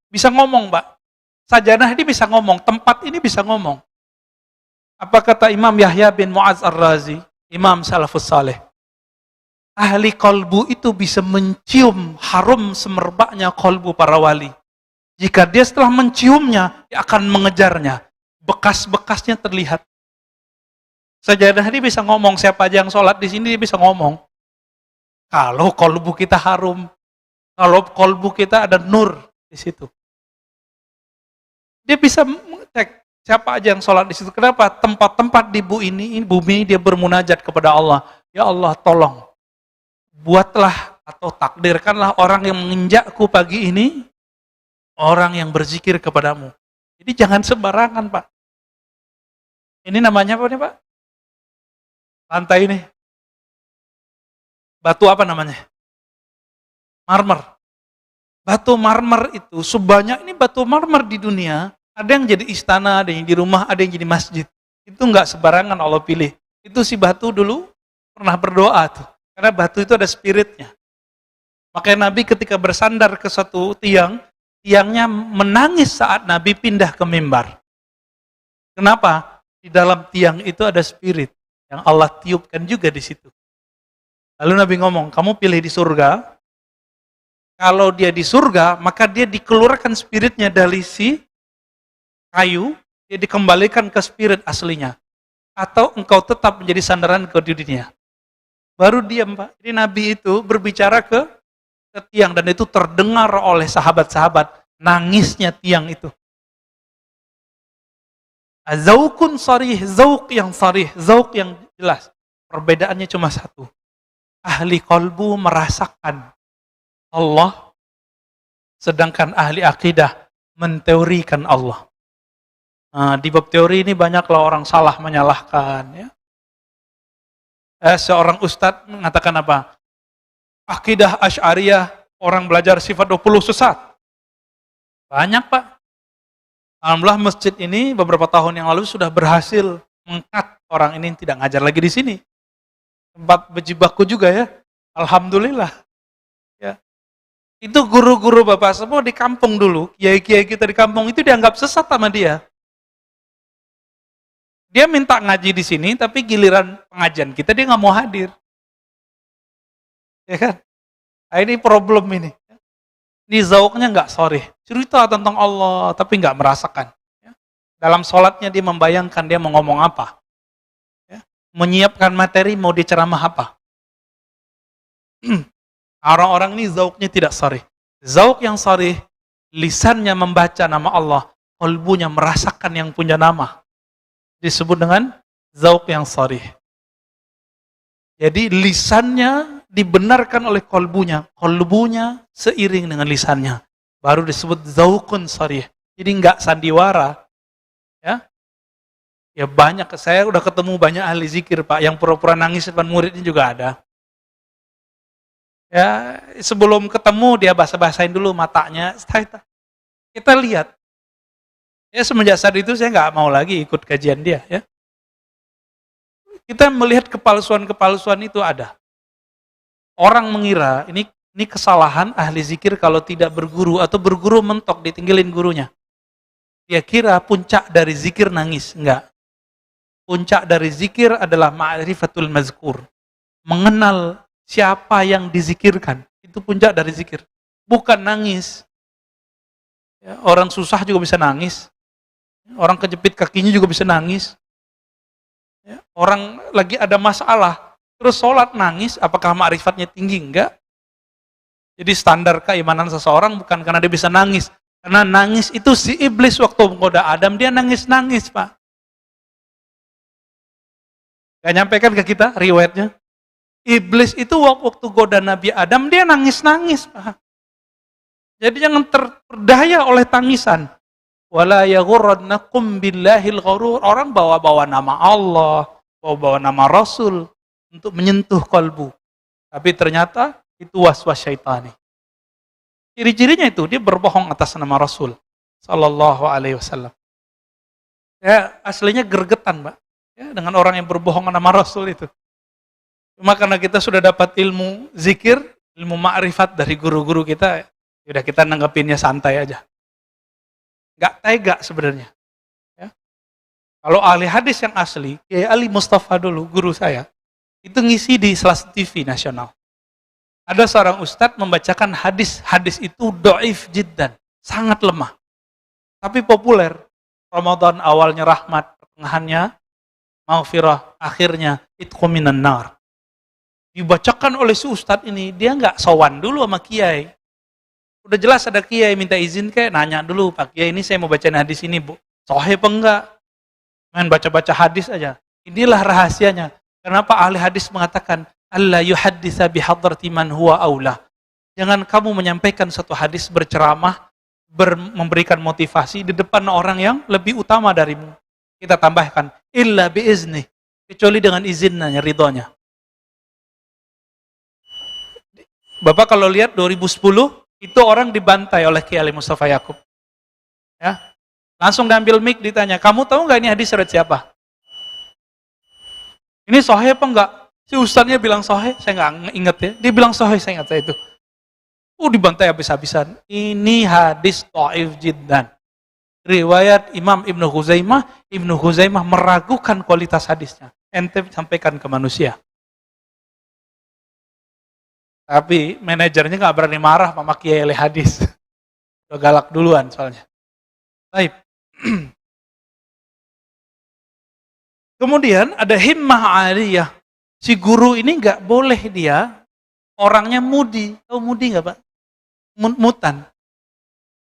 bisa ngomong, Pak. Sajanah ini bisa ngomong, tempat ini bisa ngomong. Apa kata Imam Yahya bin Mu'adz Ar-Razi, Imam Salafus Saleh? Ahli kolbu itu bisa mencium harum semerbaknya kolbu para wali. Jika dia setelah menciumnya, dia akan mengejarnya. Bekas-bekasnya terlihat. Sajadah ini bisa ngomong, siapa aja yang sholat di sini dia bisa ngomong. Kalau kolbu kita harum, kalau kolbu kita ada nur di situ. Dia bisa cek siapa aja yang sholat di situ. Kenapa? Tempat-tempat di bumi dia bermunajat kepada Allah. Ya Allah, tolong buatlah atau takdirkanlah orang yang menginjakku pagi ini orang yang berzikir kepadamu. Jadi jangan sembarangan, Pak. Ini namanya apa nih, Pak? Lantai ini. Batu apa namanya? Marmer. Batu marmer itu sebanyak ini batu marmer di dunia, ada yang jadi istana, ada yang di rumah, ada yang jadi masjid. Itu enggak sembarangan Allah pilih. Itu si batu dulu pernah berdoa tuh. Karena batu itu ada spiritnya. Makanya Nabi ketika bersandar ke satu tiang, tiangnya menangis saat Nabi pindah ke mimbar. Kenapa? Di dalam tiang itu ada spirit yang Allah tiupkan juga di situ. Lalu Nabi ngomong, kamu pilih di surga. Kalau dia di surga, maka dia dikeluarkan spiritnya dari si kayu, dia dikembalikan ke spirit aslinya. Atau engkau tetap menjadi sandaran ke dunia. Baru diam, Pak. Jadi Nabi itu berbicara ke tiang, dan itu terdengar oleh sahabat-sahabat. Nangisnya tiang itu. Zauqun sharih, zauq yang sharih, zauq yang jelas. Perbedaannya cuma satu. Ahli qalbu merasakan Allah, sedangkan ahli akidah menteorikan Allah. Nah, di bab teori ini banyaklah orang salah menyalahkan. Ya. Seorang ustadz mengatakan apa? Akidah Asy'ariyah, orang belajar sifat 20 sesat. Banyak, Pak. Alhamdulillah masjid ini beberapa tahun yang lalu sudah berhasil mengangkat orang ini tidak ngajar lagi di sini. Tempat berjibaku juga ya. Alhamdulillah. Ya. Itu guru-guru Bapak semua di kampung dulu, kiai-kiai kita di kampung itu dianggap sesat sama dia. Dia minta ngaji di sini, tapi giliran pengajian kita dia nggak mau hadir. Ya kan? Nah, ini problem ini. Ini zauqnya nggak sharih. Cerita tentang Allah, tapi nggak merasakan. Ya. Dalam sholatnya dia membayangkan dia mau ngomong apa. Ya. Menyiapkan materi mau diceramah apa. Orang-orang ini zauqnya tidak sharih. Zauq yang sharih, lisannya membaca nama Allah, qalbunya merasakan yang punya nama. Disebut dengan zauq yang sharih. Jadi lisannya dibenarkan oleh qalbunya seiring dengan lisannya. Baru disebut zauqun sharih. Jadi enggak sandiwara. Ya. Ya banyak, saya udah ketemu banyak ahli zikir, Pak, yang pura-pura nangis depan muridnya juga ada. Ya, sebelum ketemu dia basa-basain dulu matanya. Kita lihat. Ya semenjak saat itu saya nggak mau lagi ikut kajian dia. Ya. Kita melihat kepalsuan-kepalsuan itu ada. Orang mengira ini Ini kesalahan ahli zikir kalau tidak berguru atau berguru mentok ditinggalin gurunya. Dia kira puncak dari zikir nangis. Enggak. Puncak dari zikir adalah ma'rifatul mazkur. Mengenal siapa yang dizikirkan. Itu puncak dari zikir. Bukan nangis. Ya, orang susah juga bisa nangis. Orang kejepit kakinya juga bisa nangis. Ya, orang lagi ada masalah, terus sholat nangis, apakah ma'rifatnya tinggi? Enggak. Jadi standar keimanan seseorang bukan karena dia bisa nangis. Karena nangis itu si iblis waktu menggoda Adam, dia nangis-nangis, Pak. Gak nyampaikan ke kita riwayatnya? Iblis itu waktu goda Nabi Adam, dia nangis-nangis, Pak. Jadi jangan terperdaya oleh tangisan. Wala yaghurrannakum billahil gharur. Orang bawa-bawa nama Allah, bawa-bawa nama Rasul untuk menyentuh kalbu. Tapi ternyata itu waswas syaitani. Ciri-cirinya itu dia berbohong atas nama Rasul sallallahu alaihi wasallam. Ya, aslinya gregetan, Mbak. Ya, dengan orang yang berbohong nama Rasul itu. Cuma karena kita sudah dapat ilmu zikir, ilmu ma'rifat dari guru-guru kita, udah kita nanggepinnya santai aja. Gak tega sebenarnya. Ya. Kalau ahli hadis yang asli, Kiai Ali Mustafa dulu, guru saya, itu ngisi di salah satu TV nasional. Ada seorang ustadz membacakan hadis itu dhaif jiddan, sangat lemah. Tapi populer. Ramadan awalnya rahmat, pertengahannya maghfirah, akhirnya itqu minan nar. Dibacakan oleh si ustadz ini, dia nggak sowan dulu sama kiai. Udah jelas ada kiai minta izin kayak nanya dulu, Pak Kiai ini saya mau bacain hadis ini, Bu. Sahih apa enggak? Main baca-baca hadis aja. Inilah rahasianya. Kenapa ahli hadis mengatakan Allah yuhadditsa bihadrati man huwa aula. Jangan kamu menyampaikan satu hadis berceramah, memberikan motivasi di depan orang yang lebih utama darimu. Kita tambahkan illa biizni, kecuali dengan izinnya, ridhonya. Bapak kalau lihat 2010 itu orang dibantai oleh Kiai Ali Mustafa Yaqub. Ya. Langsung diambil mic ditanya, "Kamu tahu enggak ini hadis riwayat siapa?" "Ini sahih apa enggak?" Si ustaznya bilang sahih, saya enggak ingat ya. Dia bilang sahih, saya ingat saya itu. Dibantai habis-habisan. Ini hadis dhaif jiddan. Riwayat Imam Ibnu Huzaimah meragukan kualitas hadisnya. Ente sampaikan ke manusia. Tapi manajernya nggak berani marah sama Kiai Ali hadis. Udah galak duluan soalnya. Baik. Kemudian ada himmah aliyah. Si guru ini nggak boleh dia orangnya mudi. Tahu mudi nggak Pak? Mutan.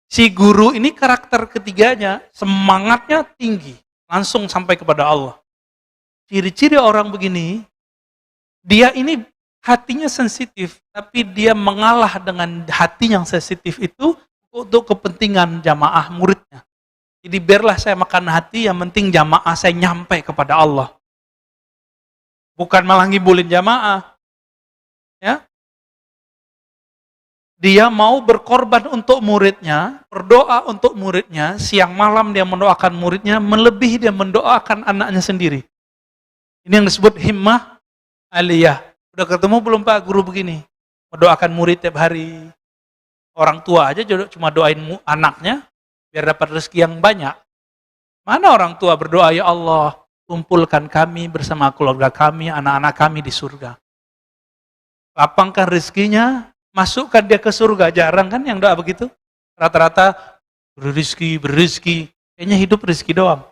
Si guru ini karakter ketiganya semangatnya tinggi. Langsung sampai kepada Allah. Ciri-ciri orang begini, dia ini hatinya sensitif, tapi dia mengalah dengan hati yang sensitif itu untuk kepentingan jamaah muridnya. Jadi biarlah saya makan hati, yang penting jamaah saya nyampe kepada Allah. Bukan malah ngibulin jamaah. Ya. Dia mau berkorban untuk muridnya, berdoa untuk muridnya, siang malam dia mendoakan muridnya, melebihi dia mendoakan anaknya sendiri. Ini yang disebut himmah aliyah. Udah ketemu belum Pak guru begini? Mendoakan murid tiap hari. Orang tua aja cuma doain anaknya biar dapat rezeki yang banyak. Mana orang tua berdoa, ya Allah, kumpulkan kami bersama keluarga kami, anak-anak kami di surga. Lapangkan rezekinya, masukkan dia ke surga. Jarang kan yang doa begitu? Rata-rata berizki. Kayaknya hidup rezeki doang.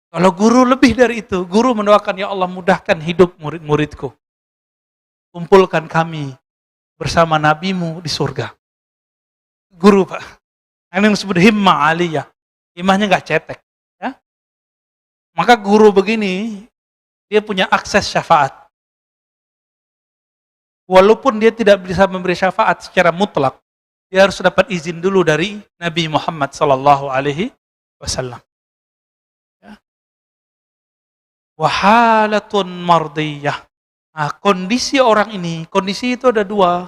Kalau guru lebih dari itu, guru mendoakan, ya Allah mudahkan hidup murid-muridku. Kumpulkan kami bersama nabimu di surga. Guru Pak. Ini yang disebut himmah aliyah. Himmahnya nggak cetek. Ya? Maka guru begini, dia punya akses syafaat. Walaupun dia tidak bisa memberi syafaat secara mutlak, dia harus dapat izin dulu dari Nabi Muhammad SAW. Wahalatun mardiyah. Nah, kondisi orang ini, kondisi itu ada dua.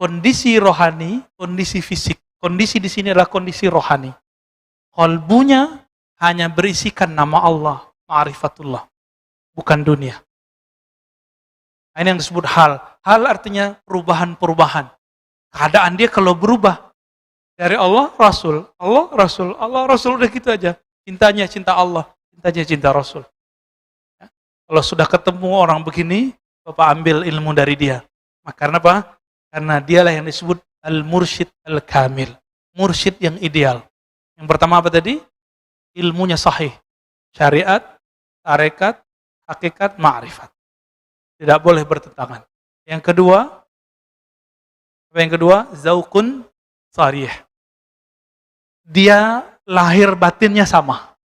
Kondisi rohani, kondisi fisik. Kondisi di sini adalah kondisi rohani. Qalbunya hanya berisikan nama Allah, ma'rifatullah. Bukan dunia. Nah, ini yang disebut hal. Hal artinya perubahan-perubahan. Keadaan dia kalau berubah dari Allah, Rasul, Allah, Rasul, Allah, Rasul, udah gitu aja. Cintanya cinta Allah, cintanya cinta Rasul. Ya. Kalau sudah ketemu orang begini, Bapak ambil ilmu dari dia. Karena apa? Karena dialah yang disebut al-mursyid al-kamil. Mursyid yang ideal. Yang pertama apa tadi? Ilmunya sahih. Syariat, tarekat, hakikat, ma'rifat. Tidak boleh bertentangan. Yang kedua, apa yang kedua? Zaukun sarih. Dia lahir batinnya sama.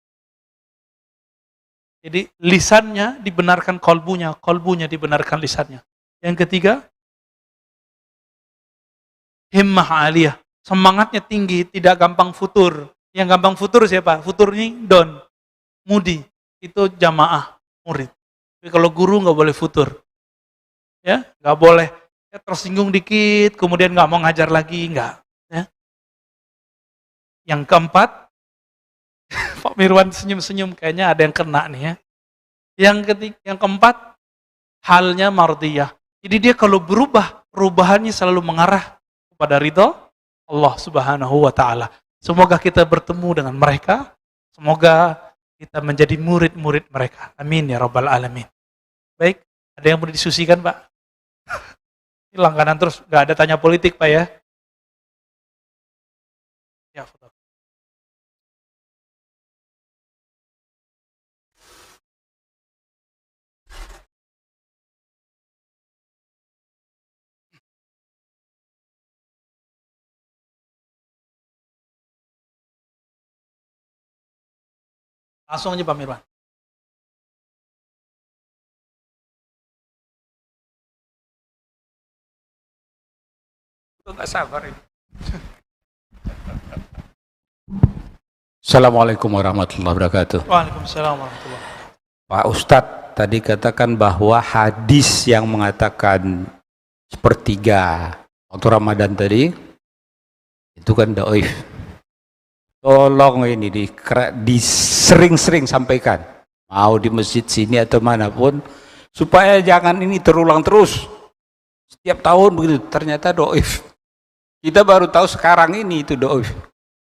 Jadi lisannya dibenarkan kolbunya, kolbunya dibenarkan lisannya. Yang ketiga, himmah aliyah. Semangatnya tinggi, tidak gampang futur. Yang gampang futur siapa? Futur ini don, mudi. Itu jamaah, murid. Tapi kalau guru nggak boleh futur. Ya, nggak boleh. Ya, tersinggung dikit, kemudian nggak mau ngajar lagi, nggak. Ya. Yang keempat, Pak Mirwan senyum-senyum, kayaknya ada yang kena nih ya. Yang keempat, halnya mardiyah. Jadi dia kalau berubah, perubahannya selalu mengarah kepada ridho Allah Subhanahu wa Ta'ala. Semoga kita bertemu dengan mereka. Semoga kita menjadi murid-murid mereka. Amin ya Rabbal Alamin. Baik, ada yang mau didiskusikan Pak? Ini langganan terus, gak ada tanya politik Pak ya? Ya, betul. Langsung aja Pak Mirwan. Itu gak sabar ini. Assalamualaikum warahmatullahi wabarakatuh. Waalaikumsalam warahmatullahi wabarakatuh. Pak Ustadz tadi katakan bahwa hadis yang mengatakan sepertiga waktu Ramadan tadi itu kan dhaif. Tolong ini disering-sering sampaikan, mau di masjid sini atau manapun, supaya jangan ini terulang terus. Setiap tahun begitu, ternyata dhaif. Kita baru tahu sekarang ini itu dhaif.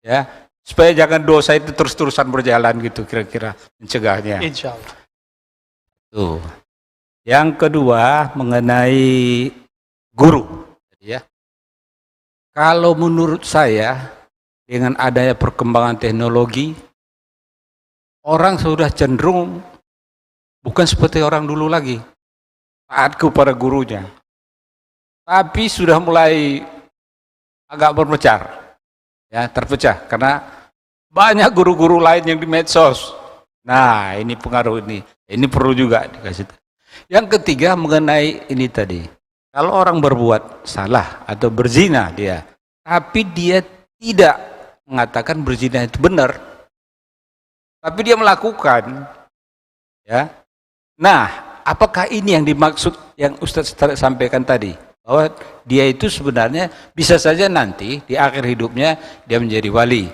Ya, supaya jangan dosa itu terus-terusan berjalan gitu, kira-kira mencegahnya. Insya Allah. Tuh. Yang kedua mengenai guru, ya. Kalau menurut saya dengan adanya perkembangan teknologi, orang sudah cenderung bukan seperti orang dulu lagi, taat kepada gurunya, tapi sudah mulai agak berpecah, ya, terpecah karena banyak guru-guru lain yang di medsos. Nah, ini pengaruh ini perlu juga dikasih. Yang ketiga mengenai ini tadi, kalau orang berbuat salah atau berzina dia, tapi dia tidak mengatakan berzina itu benar, tapi dia melakukan, ya. Nah, apakah ini yang dimaksud yang Ustadz sampaikan tadi, bahwa dia itu sebenarnya bisa saja nanti di akhir hidupnya dia menjadi wali?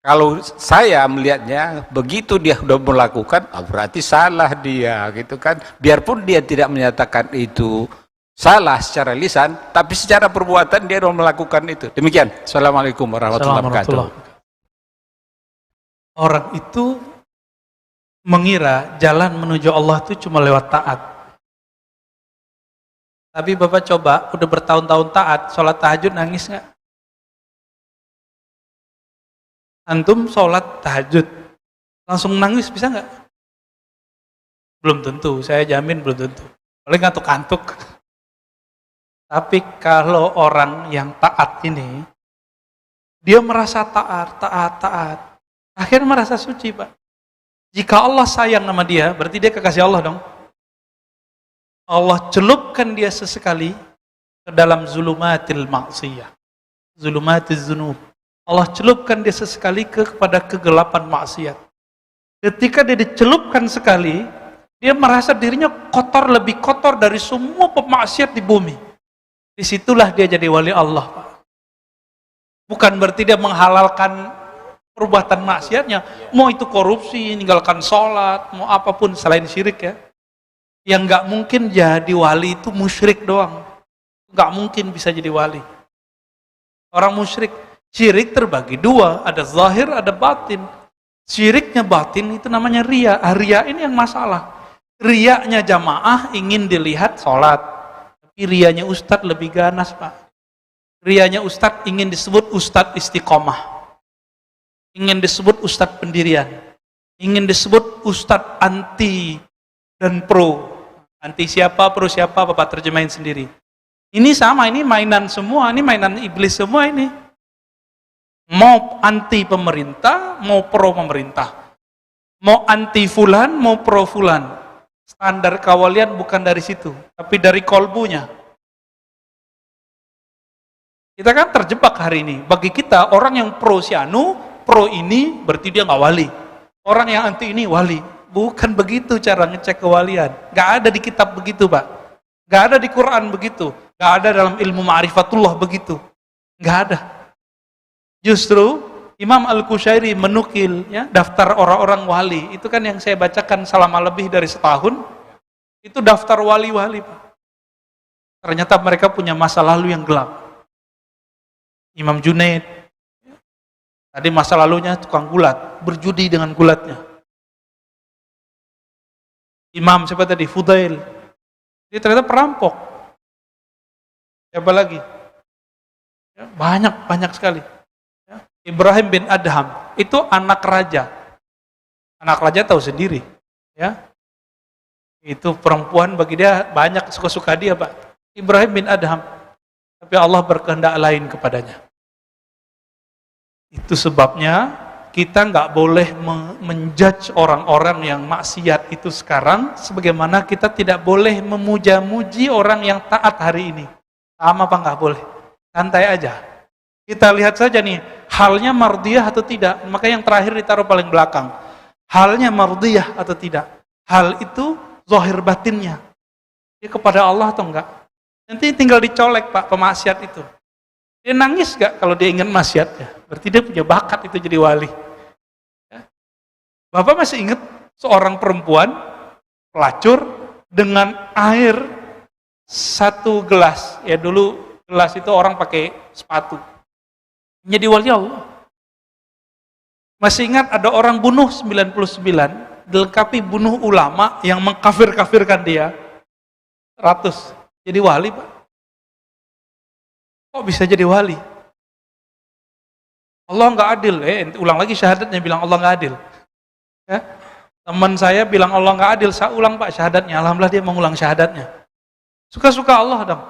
Kalau saya melihatnya begitu dia sudah melakukan, berarti salah dia, gitu kan? Biarpun dia tidak menyatakan itu salah secara lisan, tapi secara perbuatan dia sudah melakukan itu. Demikian. Assalamualaikum warahmatullahi wabarakatuh. Orang itu mengira jalan menuju Allah itu cuma lewat taat. Tapi Bapak coba, udah bertahun-tahun taat, sholat tahajud nangis nggak? Antum sholat tahajud, langsung nangis bisa nggak? Belum tentu, saya jamin belum tentu. Paling ngantuk-ngantuk. Tapi kalau orang yang taat ini, dia merasa taat. Akhirnya merasa suci, Pak. Jika Allah sayang sama dia, berarti dia kekasih Allah dong. Allah celupkan dia sesekali ke dalam zulumatil maksiyah, zulumatil zunub. Allah celupkan dia sesekali kepada kegelapan maksiat. Ketika dia dicelupkan sekali, dia merasa dirinya kotor, lebih kotor dari semua pemaksiat di bumi. Disitulah dia jadi wali Allah, Pak. Bukan berarti dia menghalalkan perbuatan maksiatnya, mau itu korupsi, meninggalkan sholat, mau apapun selain syirik ya. Yang nggak mungkin jadi wali itu musyrik doang. Nggak mungkin bisa jadi wali. Orang musyrik, syirik terbagi dua, ada zahir, ada batin. Syiriknya batin itu namanya ria. Ria ini yang masalah. Riaknya jamaah ingin dilihat sholat. Tapi rianya ustadz lebih ganas, Pak. Rianya ustadz ingin disebut ustadz istiqomah. Ingin disebut ustadz pendirian. Ingin disebut ustadz anti dan pro. Anti siapa, pro siapa, Bapak terjemahin sendiri. Ini sama, ini mainan semua, ini mainan iblis semua ini. Mau anti pemerintah, mau pro pemerintah. Mau anti fulan, mau pro fulan. Standar kawalian bukan dari situ, tapi dari kolbunya. Kita kan terjebak hari ini. Bagi kita, orang yang pro si anu, pro ini, berarti dia nggak wali. Orang yang anti ini wali. Bukan begitu cara ngecek kewalian. Nggak ada di kitab begitu, Pak. Nggak ada di Quran begitu. Nggak ada dalam ilmu ma'rifatullah begitu. Nggak ada. Justru Imam Al-Qushairi menukil ya, daftar orang-orang wali. Itu kan yang saya bacakan selama lebih dari setahun. Itu daftar wali-wali, Pak. Ternyata mereka punya masa lalu yang gelap. Imam Junaid. Tadi masa lalunya tukang gulat. Berjudi dengan gulatnya. Imam siapa tadi? Fudail. Dia ternyata perampok. Siapa lagi? Ya, banyak sekali. Ya. Ibrahim bin Adham itu anak raja. Anak raja tahu sendiri. Ya. Itu perempuan bagi dia banyak suka-suka dia, Pak. Ibrahim bin Adham. Tapi Allah berkehendak lain kepadanya. Itu sebabnya kita nggak boleh menjudge orang-orang yang maksiat itu sekarang, sebagaimana kita tidak boleh memuja-muji orang yang taat hari ini. Sama apa nggak boleh? Santai aja. Kita lihat saja nih, halnya mardiyah atau tidak. Maka yang terakhir ditaruh paling belakang. Halnya mardiyah atau tidak. Hal itu zahir batinnya. Dia kepada Allah atau enggak? Nanti tinggal dicolek, Pak, pemaksiat itu. Dia nangis gak kalau dia ingat maksiatnya? Berarti dia punya bakat itu jadi wali. Ya. Bapak masih ingat seorang perempuan pelacur dengan air satu gelas. Ya dulu gelas itu orang pakai sepatu. Jadi wali Allah. Masih ingat ada orang bunuh 99, dilengkapi bunuh ulama yang mengkafir-kafirkan dia 100. Jadi wali, Pak. Kok bisa jadi wali? Allah nggak adil. Ulang lagi syahadatnya bilang Allah nggak adil. Ya? Teman saya bilang Allah nggak adil. Saya ulang, Pak, syahadatnya. Alhamdulillah dia mengulang syahadatnya. Suka-suka Allah dong.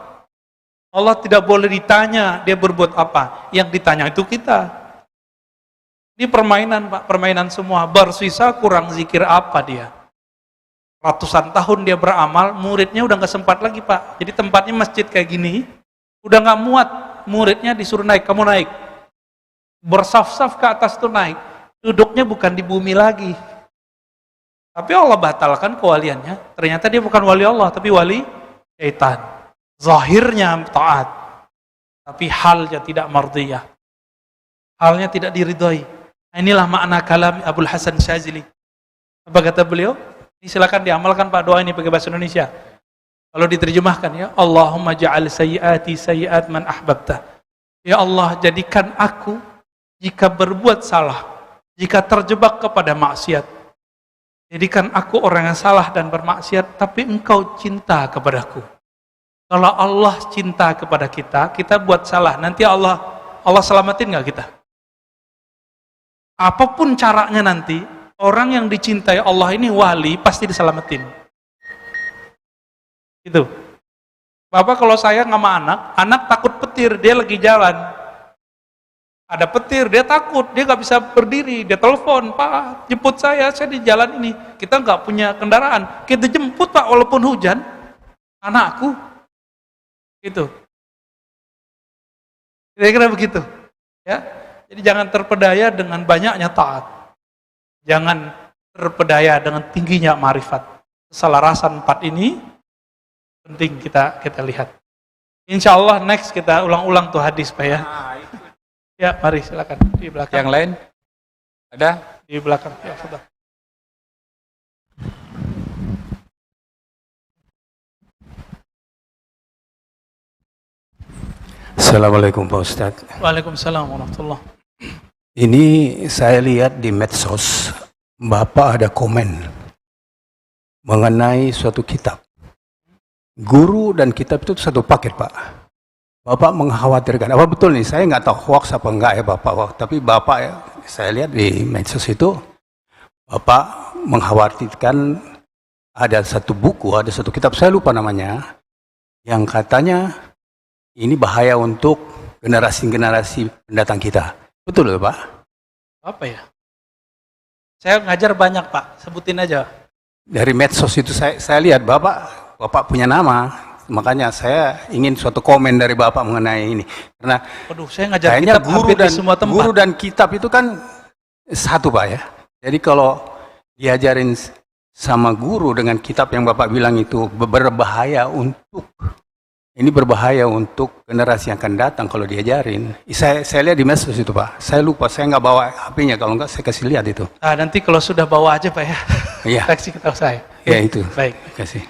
Allah tidak boleh ditanya dia berbuat apa. Yang ditanya itu kita. Ini permainan, Pak, permainan semua. Bersisa kurang zikir apa dia? Ratusan tahun dia beramal, muridnya udah nggak sempat lagi, Pak. Jadi tempatnya masjid kayak gini. Udah nggak muat, muridnya disuruh naik, kamu naik. Bersaf-saf ke atas tuh naik. Duduknya bukan di bumi lagi. Tapi Allah batalkan kewaliannya. Ternyata dia bukan wali Allah, tapi wali syaitan. Zahirnya taat, tapi halnya tidak mardiyah. Halnya tidak diridhoi. Inilah makna kalam Abul Hasan Syazili. Apa kata beliau? Ini silakan diamalkan, Pak, doa ini pakai bahasa Indonesia. Kalau diterjemahkan, ya Allahumma ja'al sayyiati sayyiat man ahbabta. Ya Allah, jadikan aku jika berbuat salah, jika terjebak kepada maksiat, jadikan aku orang yang salah dan bermaksiat, tapi engkau cinta kepadaku. Kalau Allah cinta kepada kita, kita buat salah, nanti Allah selamatin nggak kita? Apapun caranya nanti, orang yang dicintai Allah ini wali, pasti diselamatin. Itu. Bapak kalau saya sama anak takut petir, dia lagi jalan. Ada petir, dia takut, dia nggak bisa berdiri, dia telepon, Pak, jemput saya di jalan ini. Kita nggak punya kendaraan, kita jemput, Pak, walaupun hujan, anakku. Gitu. Kira-kira begitu. Ya. Jadi jangan terpedaya dengan banyaknya taat. Jangan terpedaya dengan tingginya ma'rifat. Keselarasan 4 ini penting kita lihat. Insya Allah next kita ulang-ulang tuh hadis, Pak, ya. Ya, mari silakan di belakang. Yang lain ada di belakang. Ya, sudah. Assalamualaikum Pak Ustadz. Waalaikumsalam warahmatullahi. Ini saya lihat di medsos, Bapak ada komen mengenai suatu kitab. Guru dan kitab itu satu paket, Pak. Bapak mengkhawatirkan, apa betul nih? Saya nggak tahu hoax apa enggak ya Bapak, tapi Bapak ya, saya lihat di medsos itu, Bapak mengkhawatirkan ada satu buku, ada satu kitab, saya lupa namanya, yang katanya ini bahaya untuk generasi-generasi pendatang kita. Betul Pak? Apa ya? Saya ngajar banyak Pak, sebutin aja. Dari medsos itu saya lihat Bapak punya nama, makanya saya ingin suatu komen dari Bapak mengenai ini. Karena saya ngajar kayaknya kitab hampir di semua tempat. Guru dan kitab itu kan satu Pak ya. Jadi kalau diajarin sama guru dengan kitab yang Bapak bilang itu berbahaya untuk generasi yang akan datang kalau diajarin. Saya lihat di medsos itu Pak. Saya lupa, saya nggak bawa HP-nya, kalau nggak saya kasih lihat itu. Nanti kalau sudah bawa aja Pak ya. Iya. Kasih ke saya. Ya itu. Baik. Kasih.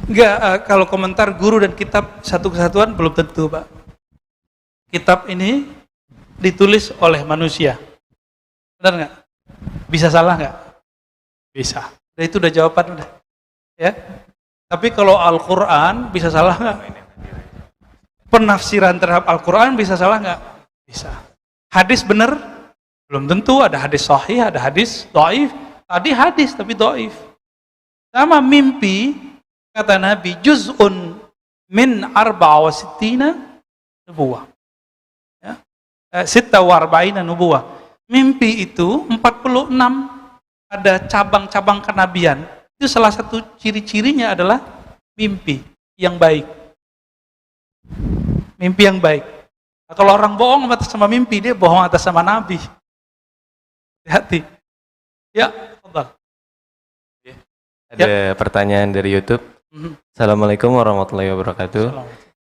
Enggak, kalau komentar guru dan kitab satu kesatuan belum tentu Pak. Kitab ini ditulis oleh manusia. Benar nggak? Bisa salah nggak? Bisa. Itu udah jawaban udah. Ya. Tapi kalau Al-Quran bisa salah nggak? Penafsiran terhadap Al-Quran bisa salah nggak? Bisa. Hadis benar? Belum tentu. Ada hadis sahih, ada hadis dhaif. Tadi hadis tapi dhaif. Sama mimpi, kata Nabi, juz'un min arba'a wa sittina nubuwah. Ya. Sitta wa arba'ina nubuwah. Mimpi itu 46 ada cabang-cabang kenabian. Itu salah satu ciri-cirinya adalah mimpi yang baik. Mimpi yang baik. Nah, kalau orang bohong atas sama mimpi, dia bohong atas sama Nabi. Hati-hati. Ya, Allah. Ada pertanyaan dari YouTube. Assalamualaikum warahmatullahi wabarakatuh.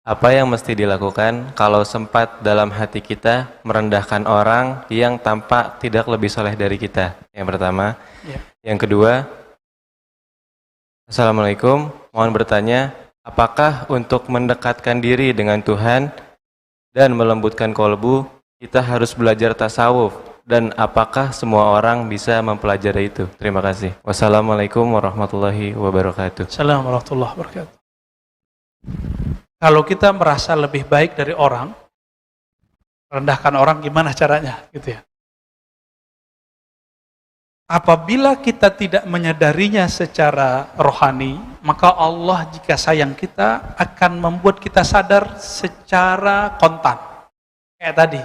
Apa yang mesti dilakukan kalau sempat dalam hati kita merendahkan orang yang tampak tidak lebih soleh dari kita? Yang pertama. Ya. Yang kedua, Assalamualaikum, mohon bertanya, apakah untuk mendekatkan diri dengan Tuhan dan melembutkan kolbu, kita harus belajar tasawuf? Dan apakah semua orang bisa mempelajari itu? Terima kasih. Wassalamualaikum warahmatullahi wabarakatuh. Assalamualaikum warahmatullahi wabarakatuh. Kalau kita merasa lebih baik dari orang, rendahkan orang gimana caranya? Gitu ya. Apabila kita tidak menyadarinya secara rohani, maka Allah jika sayang kita akan membuat kita sadar secara kontan. Kayak tadi,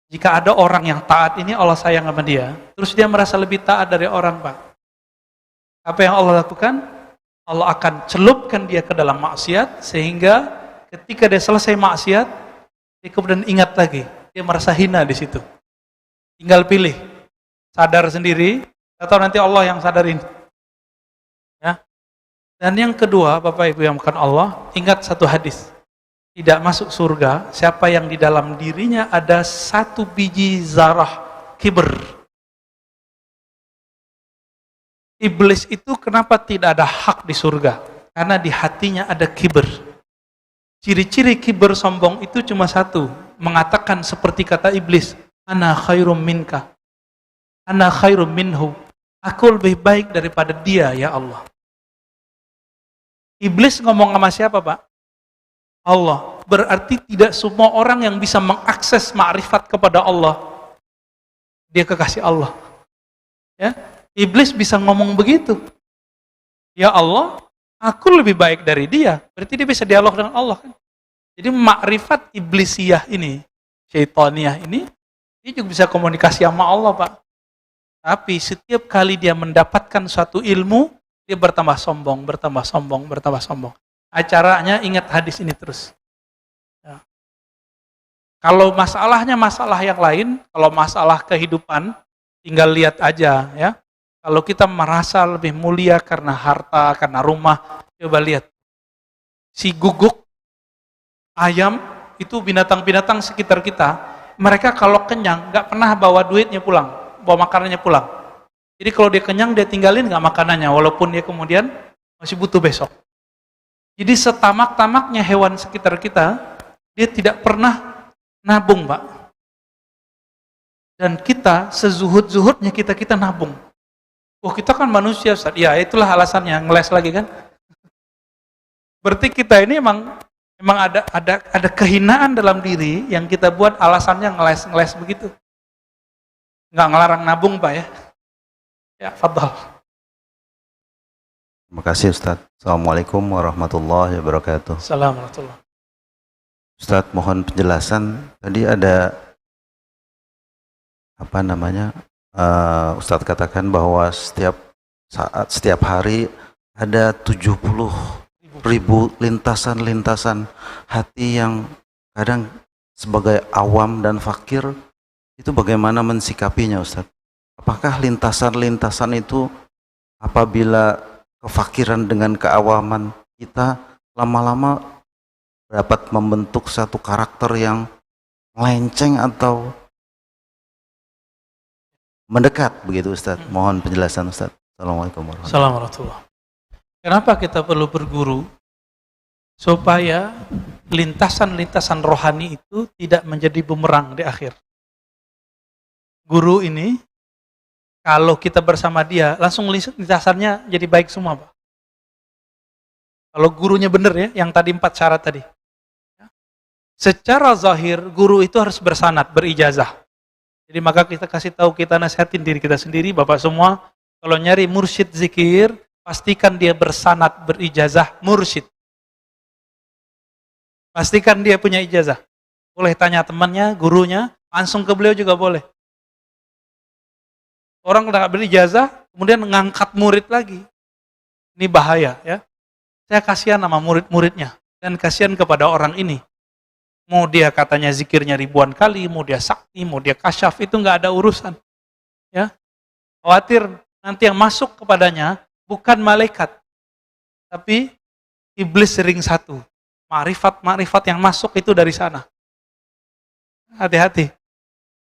jika ada orang yang taat ini Allah sayang sama dia, terus dia merasa lebih taat dari orang Pak. Apa yang Allah lakukan? Allah akan celupkan dia ke dalam maksiat, sehingga ketika dia selesai maksiat, dia kemudian ingat lagi, dia merasa hina di situ. Tinggal pilih. Sadar sendiri, atau nanti Allah yang sadarin. Ya. Dan yang kedua, Bapak Ibu yang bukan Allah, ingat satu hadis. Tidak masuk surga, siapa yang di dalam dirinya ada satu biji zarah kibr. Iblis itu kenapa tidak ada hak di surga? Karena di hatinya ada kibr. Ciri-ciri kibr sombong itu cuma satu, mengatakan seperti kata iblis, ana khairum minka. Ana khairum minhu. Aku lebih baik daripada dia, ya Allah. Iblis ngomong sama siapa, Pak? Allah. Berarti tidak semua orang yang bisa mengakses ma'rifat kepada Allah, dia kekasih Allah. Ya, iblis bisa ngomong begitu. Ya Allah, aku lebih baik dari dia. Berarti dia bisa dialog dengan Allah kan? Jadi ma'rifat iblisiyah ini, syaitaniyah ini, dia juga bisa komunikasi sama Allah, Pak. Tapi setiap kali dia mendapatkan suatu ilmu, dia bertambah sombong, bertambah sombong, bertambah sombong. Acaranya ingat hadis ini terus. Ya. Kalau masalahnya masalah yang lain, kalau masalah kehidupan, tinggal lihat aja ya. Kalau kita merasa lebih mulia karena harta, karena rumah, coba lihat. Si guguk, ayam, itu binatang-binatang sekitar kita, mereka kalau kenyang, nggak pernah bawa duitnya pulang, bawa makanannya pulang. Jadi kalau dia kenyang, dia tinggalin nggak makanannya, walaupun dia kemudian masih butuh besok. Jadi setamak-tamaknya hewan sekitar kita, dia tidak pernah nabung, Pak. Dan kita sezuhud-zuhudnya kita nabung. Oh, kita kan manusia, Ustaz. Ya, itulah alasannya, ngeles lagi kan. Berarti kita ini emang ada kehinaan dalam diri yang kita buat alasannya ngeles begitu. Nggak ngelarang nabung, Pak ya. Ya, fadhal. Terima kasih Ustaz. Assalamualaikum warahmatullahi wabarakatuh. Assalamualaikum. Ustaz, mohon penjelasan. Tadi ada Ustaz katakan bahwa setiap hari ada 70.000 lintasan hati yang kadang sebagai awam dan fakir itu bagaimana mensikapinya, Ustaz? Apakah lintasan-lintasan itu apabila kefakiran dengan keawaman kita lama-lama dapat membentuk satu karakter yang melenceng atau mendekat begitu, Ustaz? Mohon penjelasan, Ustaz. Assalamualaikum warahmatullahi Assalamualaikum. Kenapa kita perlu berguru? Supaya lintasan-lintasan rohani itu tidak menjadi bumerang di akhir. Guru ini, kalau kita bersama dia, langsung lintasannya jadi baik semua, Pak. Kalau gurunya benar ya, yang tadi 4 syarat tadi. Secara zahir, guru itu harus bersanad, berijazah. Jadi maka kita kasih tahu, kita nasihatin diri kita sendiri, Bapak semua, kalau nyari mursyid zikir, pastikan dia bersanad, berijazah, mursyid. Pastikan dia punya ijazah. Boleh tanya temannya, gurunya, langsung ke beliau juga boleh. Orang tidak berijazah, kemudian mengangkat murid lagi. Ini bahaya ya. Saya kasihan sama murid-muridnya. Dan kasihan kepada orang ini. Mau dia katanya zikirnya ribuan kali, mau dia sakti, mau dia kasyaf, itu nggak ada urusan. Ya, khawatir nanti yang masuk kepadanya bukan malaikat, tapi iblis ring 1. Ma'rifat yang masuk itu dari sana. Hati-hati.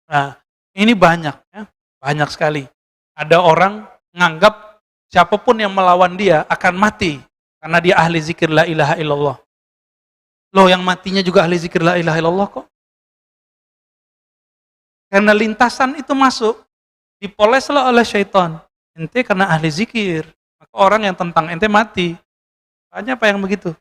Nah, ini banyak ya. Banyak sekali. Ada orang nganggap siapapun yang melawan dia akan mati karena dia ahli zikir la ilaha illallah. Loh, yang matinya juga ahli zikir la ilaha illallah kok. Karena lintasan itu masuk, dipoleslah oleh syaitan. Ente karena ahli zikir, maka orang yang tentang ente mati. Banyak apa yang begitu.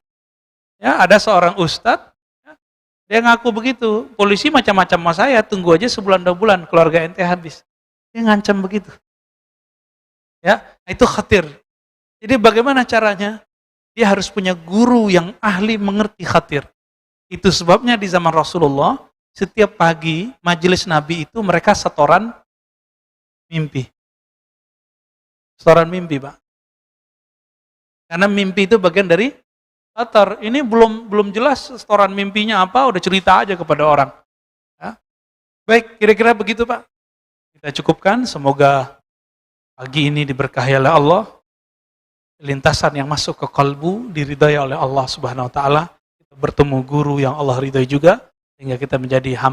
Ya, ada seorang ustadz, ya, dia ngaku begitu. Polisi macam-macam sama saya, tunggu aja sebulan 2 bulan, keluarga ente habis. Dia ngancam begitu. Ya, itu khatir. Jadi bagaimana caranya? Dia harus punya guru yang ahli mengerti khatir. Itu sebabnya di zaman Rasulullah, setiap pagi majelis Nabi itu mereka setoran mimpi. Setoran mimpi, Pak. Karena mimpi itu bagian dari khatar. Ini belum jelas setoran mimpinya apa, udah cerita aja kepada orang. Ya. Baik, kira-kira begitu, Pak. Kita cukupkan, semoga pagi ini diberkahi oleh Allah. Lintasan yang masuk ke kalbu diridai oleh Allah Subhanahu wa taala. Kita bertemu guru yang Allah ridai juga sehingga kita menjadi hamba